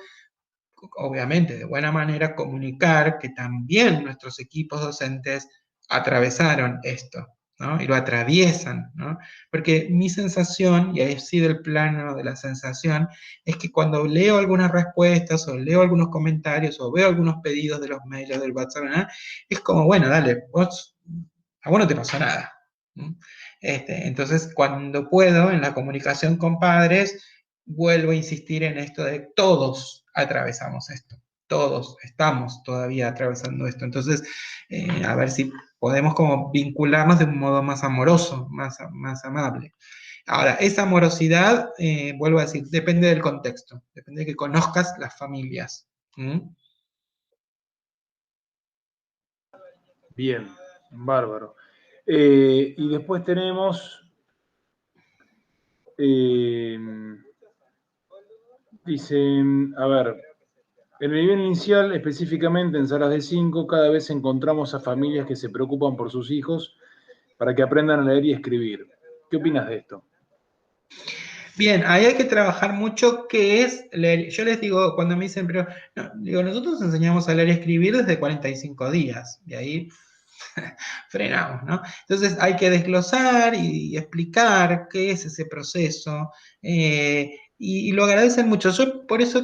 Speaker 2: obviamente, de buena manera comunicar que también nuestros equipos docentes atravesaron esto, ¿no? Y lo atraviesan, ¿no? Porque mi sensación, y he sido el plano de la sensación, es que cuando leo algunas respuestas, o leo algunos comentarios, o veo algunos pedidos de los mails, del WhatsApp, ¿no? Es como, bueno, dale, a vos no te pasó nada. Entonces, cuando puedo, en la comunicación con padres, vuelvo a insistir en esto de todos atravesamos esto, todos estamos todavía atravesando esto. Entonces, a ver si podemos como vincularnos de un modo más amoroso, más amable. Ahora, esa amorosidad, vuelvo a decir, depende del contexto, depende de que conozcas las familias.
Speaker 1: Bien, bárbaro. Y después tenemos, dicen, a ver, En el nivel inicial, específicamente en salas de 5, cada vez encontramos a familias que se preocupan por sus hijos para que aprendan a leer y escribir. ¿Qué opinas de esto?
Speaker 2: Bien, ahí hay que trabajar mucho qué es leer. Yo les digo, cuando me dicen, pero no, digo, nosotros enseñamos a leer y escribir desde 45 días, y ahí frenamos, ¿no? Entonces hay que desglosar y explicar qué es ese proceso, y lo agradecen mucho. Yo por eso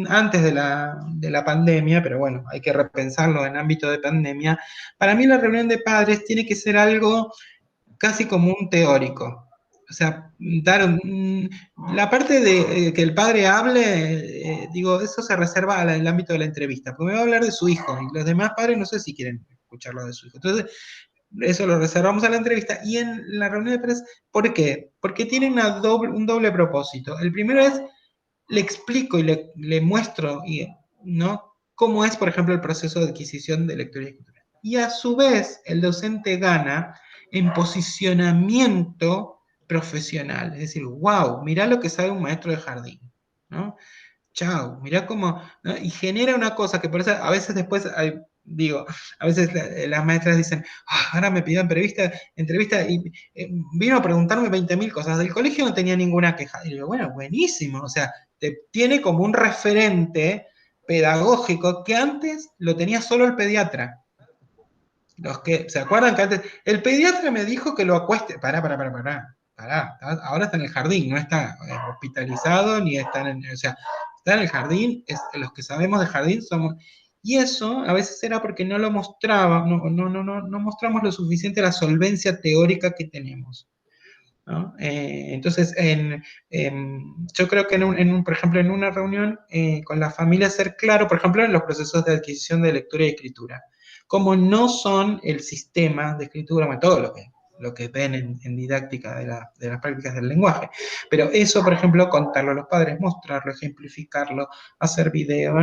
Speaker 2: antes de la pandemia, pero bueno, hay que repensarlo en ámbito de pandemia, para mí la reunión de padres tiene que ser algo casi como un teórico. O sea, la parte de que el padre hable, digo, eso se reserva al ámbito de la entrevista, porque me va a hablar de su hijo, y los demás padres no sé si quieren escuchar lo de su hijo. Entonces, eso lo reservamos a la entrevista. Y en la reunión de prensa, ¿por qué? Porque tiene un doble propósito. El primero es, le explico y le muestro, ¿no? Cómo es, por ejemplo, el proceso de adquisición de lectura y escritura. Y a su vez, el docente gana en posicionamiento profesional. Es decir, wow, mirá lo que sabe un maestro de jardín, ¿no? Chao, mirá cómo, ¿no? Y genera una cosa que por eso a veces después, digo, a veces las maestras dicen, ahora me pidió entrevista y vino a preguntarme 20.000 cosas. Del colegio no tenía ninguna queja. Y digo, bueno, buenísimo, o sea, tiene como un referente pedagógico que antes lo tenía solo el pediatra. Los que, ¿se acuerdan que antes? El pediatra me dijo que lo acueste. Pará. Ahora está en el jardín, no está hospitalizado, ni está o sea, está en el jardín, los que sabemos de jardín somos. Y eso a veces era porque no lo mostraba, no mostramos lo suficiente la solvencia teórica que tenemos, ¿no? Entonces, yo creo que por ejemplo, en una reunión con la familia, ser claro, por ejemplo, en los procesos de adquisición de lectura y escritura, como no son el sistema de escritura, bueno, todo lo que ven en didáctica de las prácticas del lenguaje, pero eso, por ejemplo, contarlo a los padres, mostrarlo, ejemplificarlo, hacer video,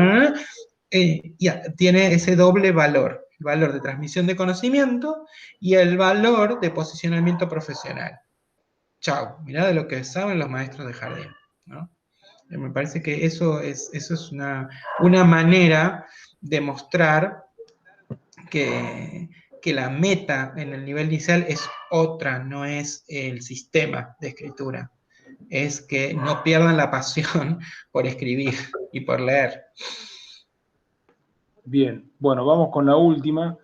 Speaker 2: tiene ese doble valor, el valor de transmisión de conocimiento y el valor de posicionamiento profesional. Chau, mirá de lo que saben los maestros de jardín, ¿no? Me parece que eso es una manera de mostrar que la meta en el nivel inicial es otra, no es el sistema de escritura. Es que no pierdan la pasión por escribir y por leer.
Speaker 1: Bien, bueno, vamos con la última.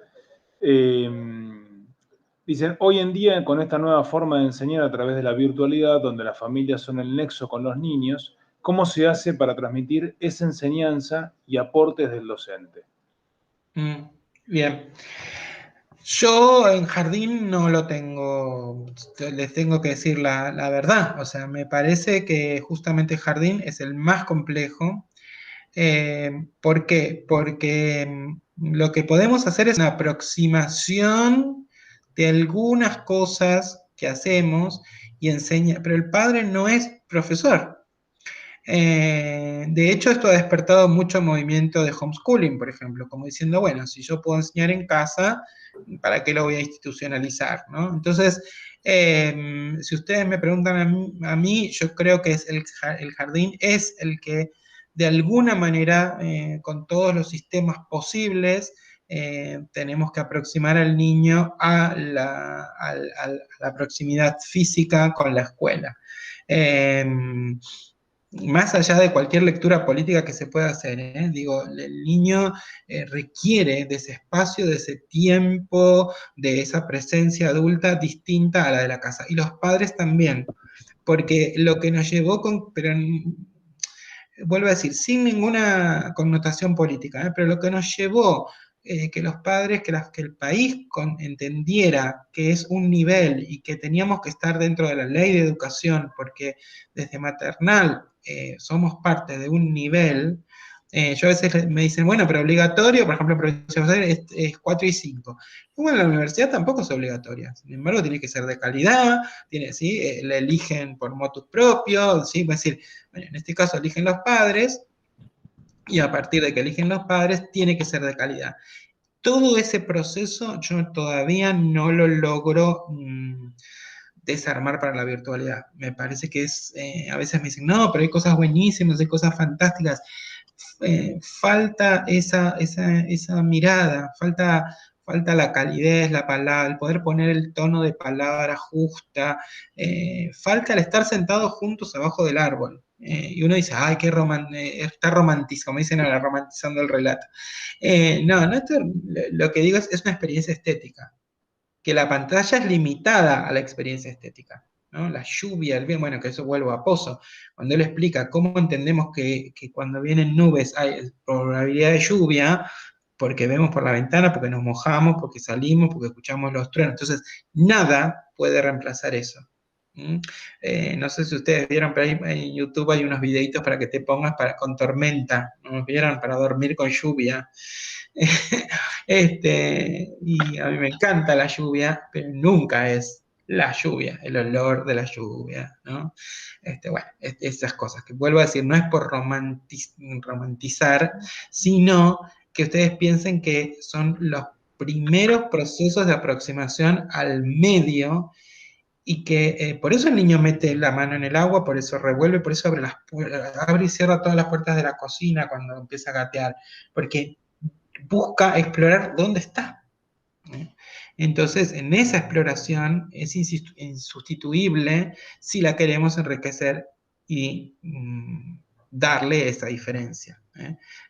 Speaker 1: Dicen, hoy en día, con esta nueva forma de enseñar a través de la virtualidad, donde las familias son el nexo con los niños, ¿cómo se hace para transmitir esa enseñanza y aportes del docente?
Speaker 2: Bien. Yo en jardín no lo tengo, les tengo que decir la verdad. O sea, me parece que justamente jardín es el más complejo. ¿Por qué? Porque lo que podemos hacer es una aproximación de algunas cosas que hacemos y enseña, pero el padre no es profesor. De hecho, esto ha despertado mucho movimiento de homeschooling, por ejemplo, como diciendo, bueno, si yo puedo enseñar en casa, ¿para qué lo voy a institucionalizar? ¿No? Entonces, si ustedes me preguntan a mí, yo creo que es el jardín es el que de alguna manera, con todos los sistemas posibles, tenemos que aproximar al niño a la proximidad física con la escuela. Más allá de cualquier lectura política que se pueda hacer, digo, el niño requiere de ese espacio, de ese tiempo, de esa presencia adulta distinta a la de la casa. Y los padres también, porque lo que nos llevó pero vuelvo a decir, sin ninguna connotación política, pero lo que nos llevó que los padres, que el país entendiera que es un nivel y que teníamos que estar dentro de la ley de educación, porque desde maternal somos parte de un nivel. Yo a veces me dicen, bueno, pero obligatorio, por ejemplo, en Provincia de Buenos Aires es 4 y 5. Bueno, la universidad tampoco es obligatoria, sin embargo, tiene que ser de calidad, ¿sí? La eligen por motus propio, ¿sí? Es decir, bueno, en este caso eligen los padres, y a partir de que eligen los padres, tiene que ser de calidad. Todo ese proceso yo todavía no lo logro desarmar para la virtualidad. Me parece que a veces me dicen, no, pero hay cosas buenísimas, hay cosas fantásticas. falta esa mirada, falta la calidez, la palabra, el poder poner el tono de palabra justa, falta el estar sentados juntos abajo del árbol. Y uno dice, ay, está romantizado, como dicen ahora, romantizando el relato. No, lo que digo es una experiencia estética, que la pantalla es limitada a la experiencia estética, ¿no? La lluvia, el viento, bueno, que eso vuelvo a Pozo, cuando él explica cómo entendemos que cuando vienen nubes hay probabilidad de lluvia, porque vemos por la ventana, porque nos mojamos, porque salimos, porque escuchamos los truenos. Entonces, nada puede reemplazar eso. No sé si ustedes vieron, pero ahí en YouTube hay unos videitos para que te pongas con tormenta, ¿no? ¿Vieron? Para dormir con lluvia. Y a mí me encanta la lluvia, pero nunca es la lluvia, el olor de la lluvia, ¿no? Bueno, esas cosas, que vuelvo a decir, no es por romantizar, sino que ustedes piensen que son los primeros procesos de aproximación al medio, y que por eso el niño mete la mano en el agua, por eso revuelve, por eso abre y cierra todas las puertas de la cocina cuando empieza a gatear, porque busca explorar dónde está. Entonces, en esa exploración es insustituible si la queremos enriquecer y darle esa diferencia.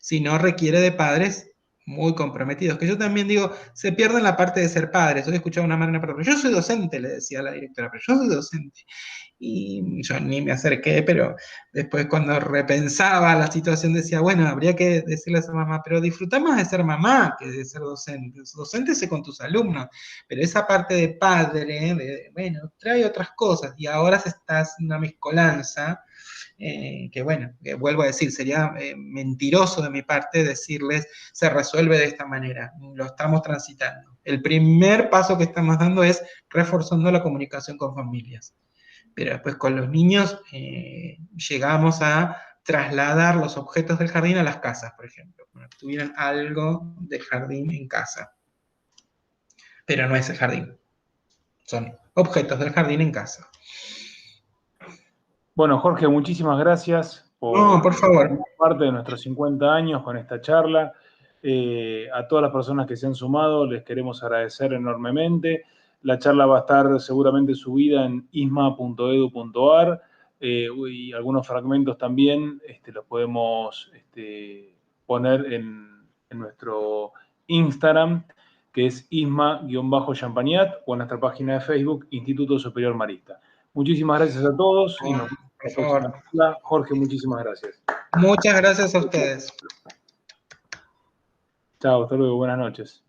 Speaker 2: Si no, requiere de padres muy comprometidos, que yo también digo, se pierden la parte de ser padres. Hoy he escuchado a una madre, pero yo soy docente, le decía a la directora, pero yo soy docente. Y yo ni me acerqué, pero después cuando repensaba la situación decía, bueno, habría que decirle a esa mamá, pero disfruta más de ser mamá que de ser docente. Docente sé con tus alumnos, pero esa parte de padre, bueno, trae otras cosas, y ahora se está haciendo una mezcolanza, que bueno, que vuelvo a decir, sería mentiroso de mi parte decirles, se resuelve de esta manera, lo estamos transitando. El primer paso que estamos dando es reforzando la comunicación con familias. Pero después con los niños llegamos a trasladar los objetos del jardín a las casas, por ejemplo, para que tuvieran algo del jardín en casa. Pero no es el jardín, son objetos del jardín en casa.
Speaker 1: Bueno, Jorge, muchísimas gracias
Speaker 2: por favor.
Speaker 1: formar parte de nuestros 50 años con esta charla. A todas las personas que se han sumado les queremos agradecer enormemente. La charla va a estar seguramente subida en isma.edu.ar y algunos fragmentos también los podemos poner en nuestro Instagram, que es isma-champagnat, o en nuestra página de Facebook, Instituto Superior Marista. Muchísimas gracias a todos y nos vemos en la próxima charla. Jorge, muchísimas gracias.
Speaker 2: Muchas gracias a ustedes.
Speaker 1: Chao, hasta luego, buenas noches.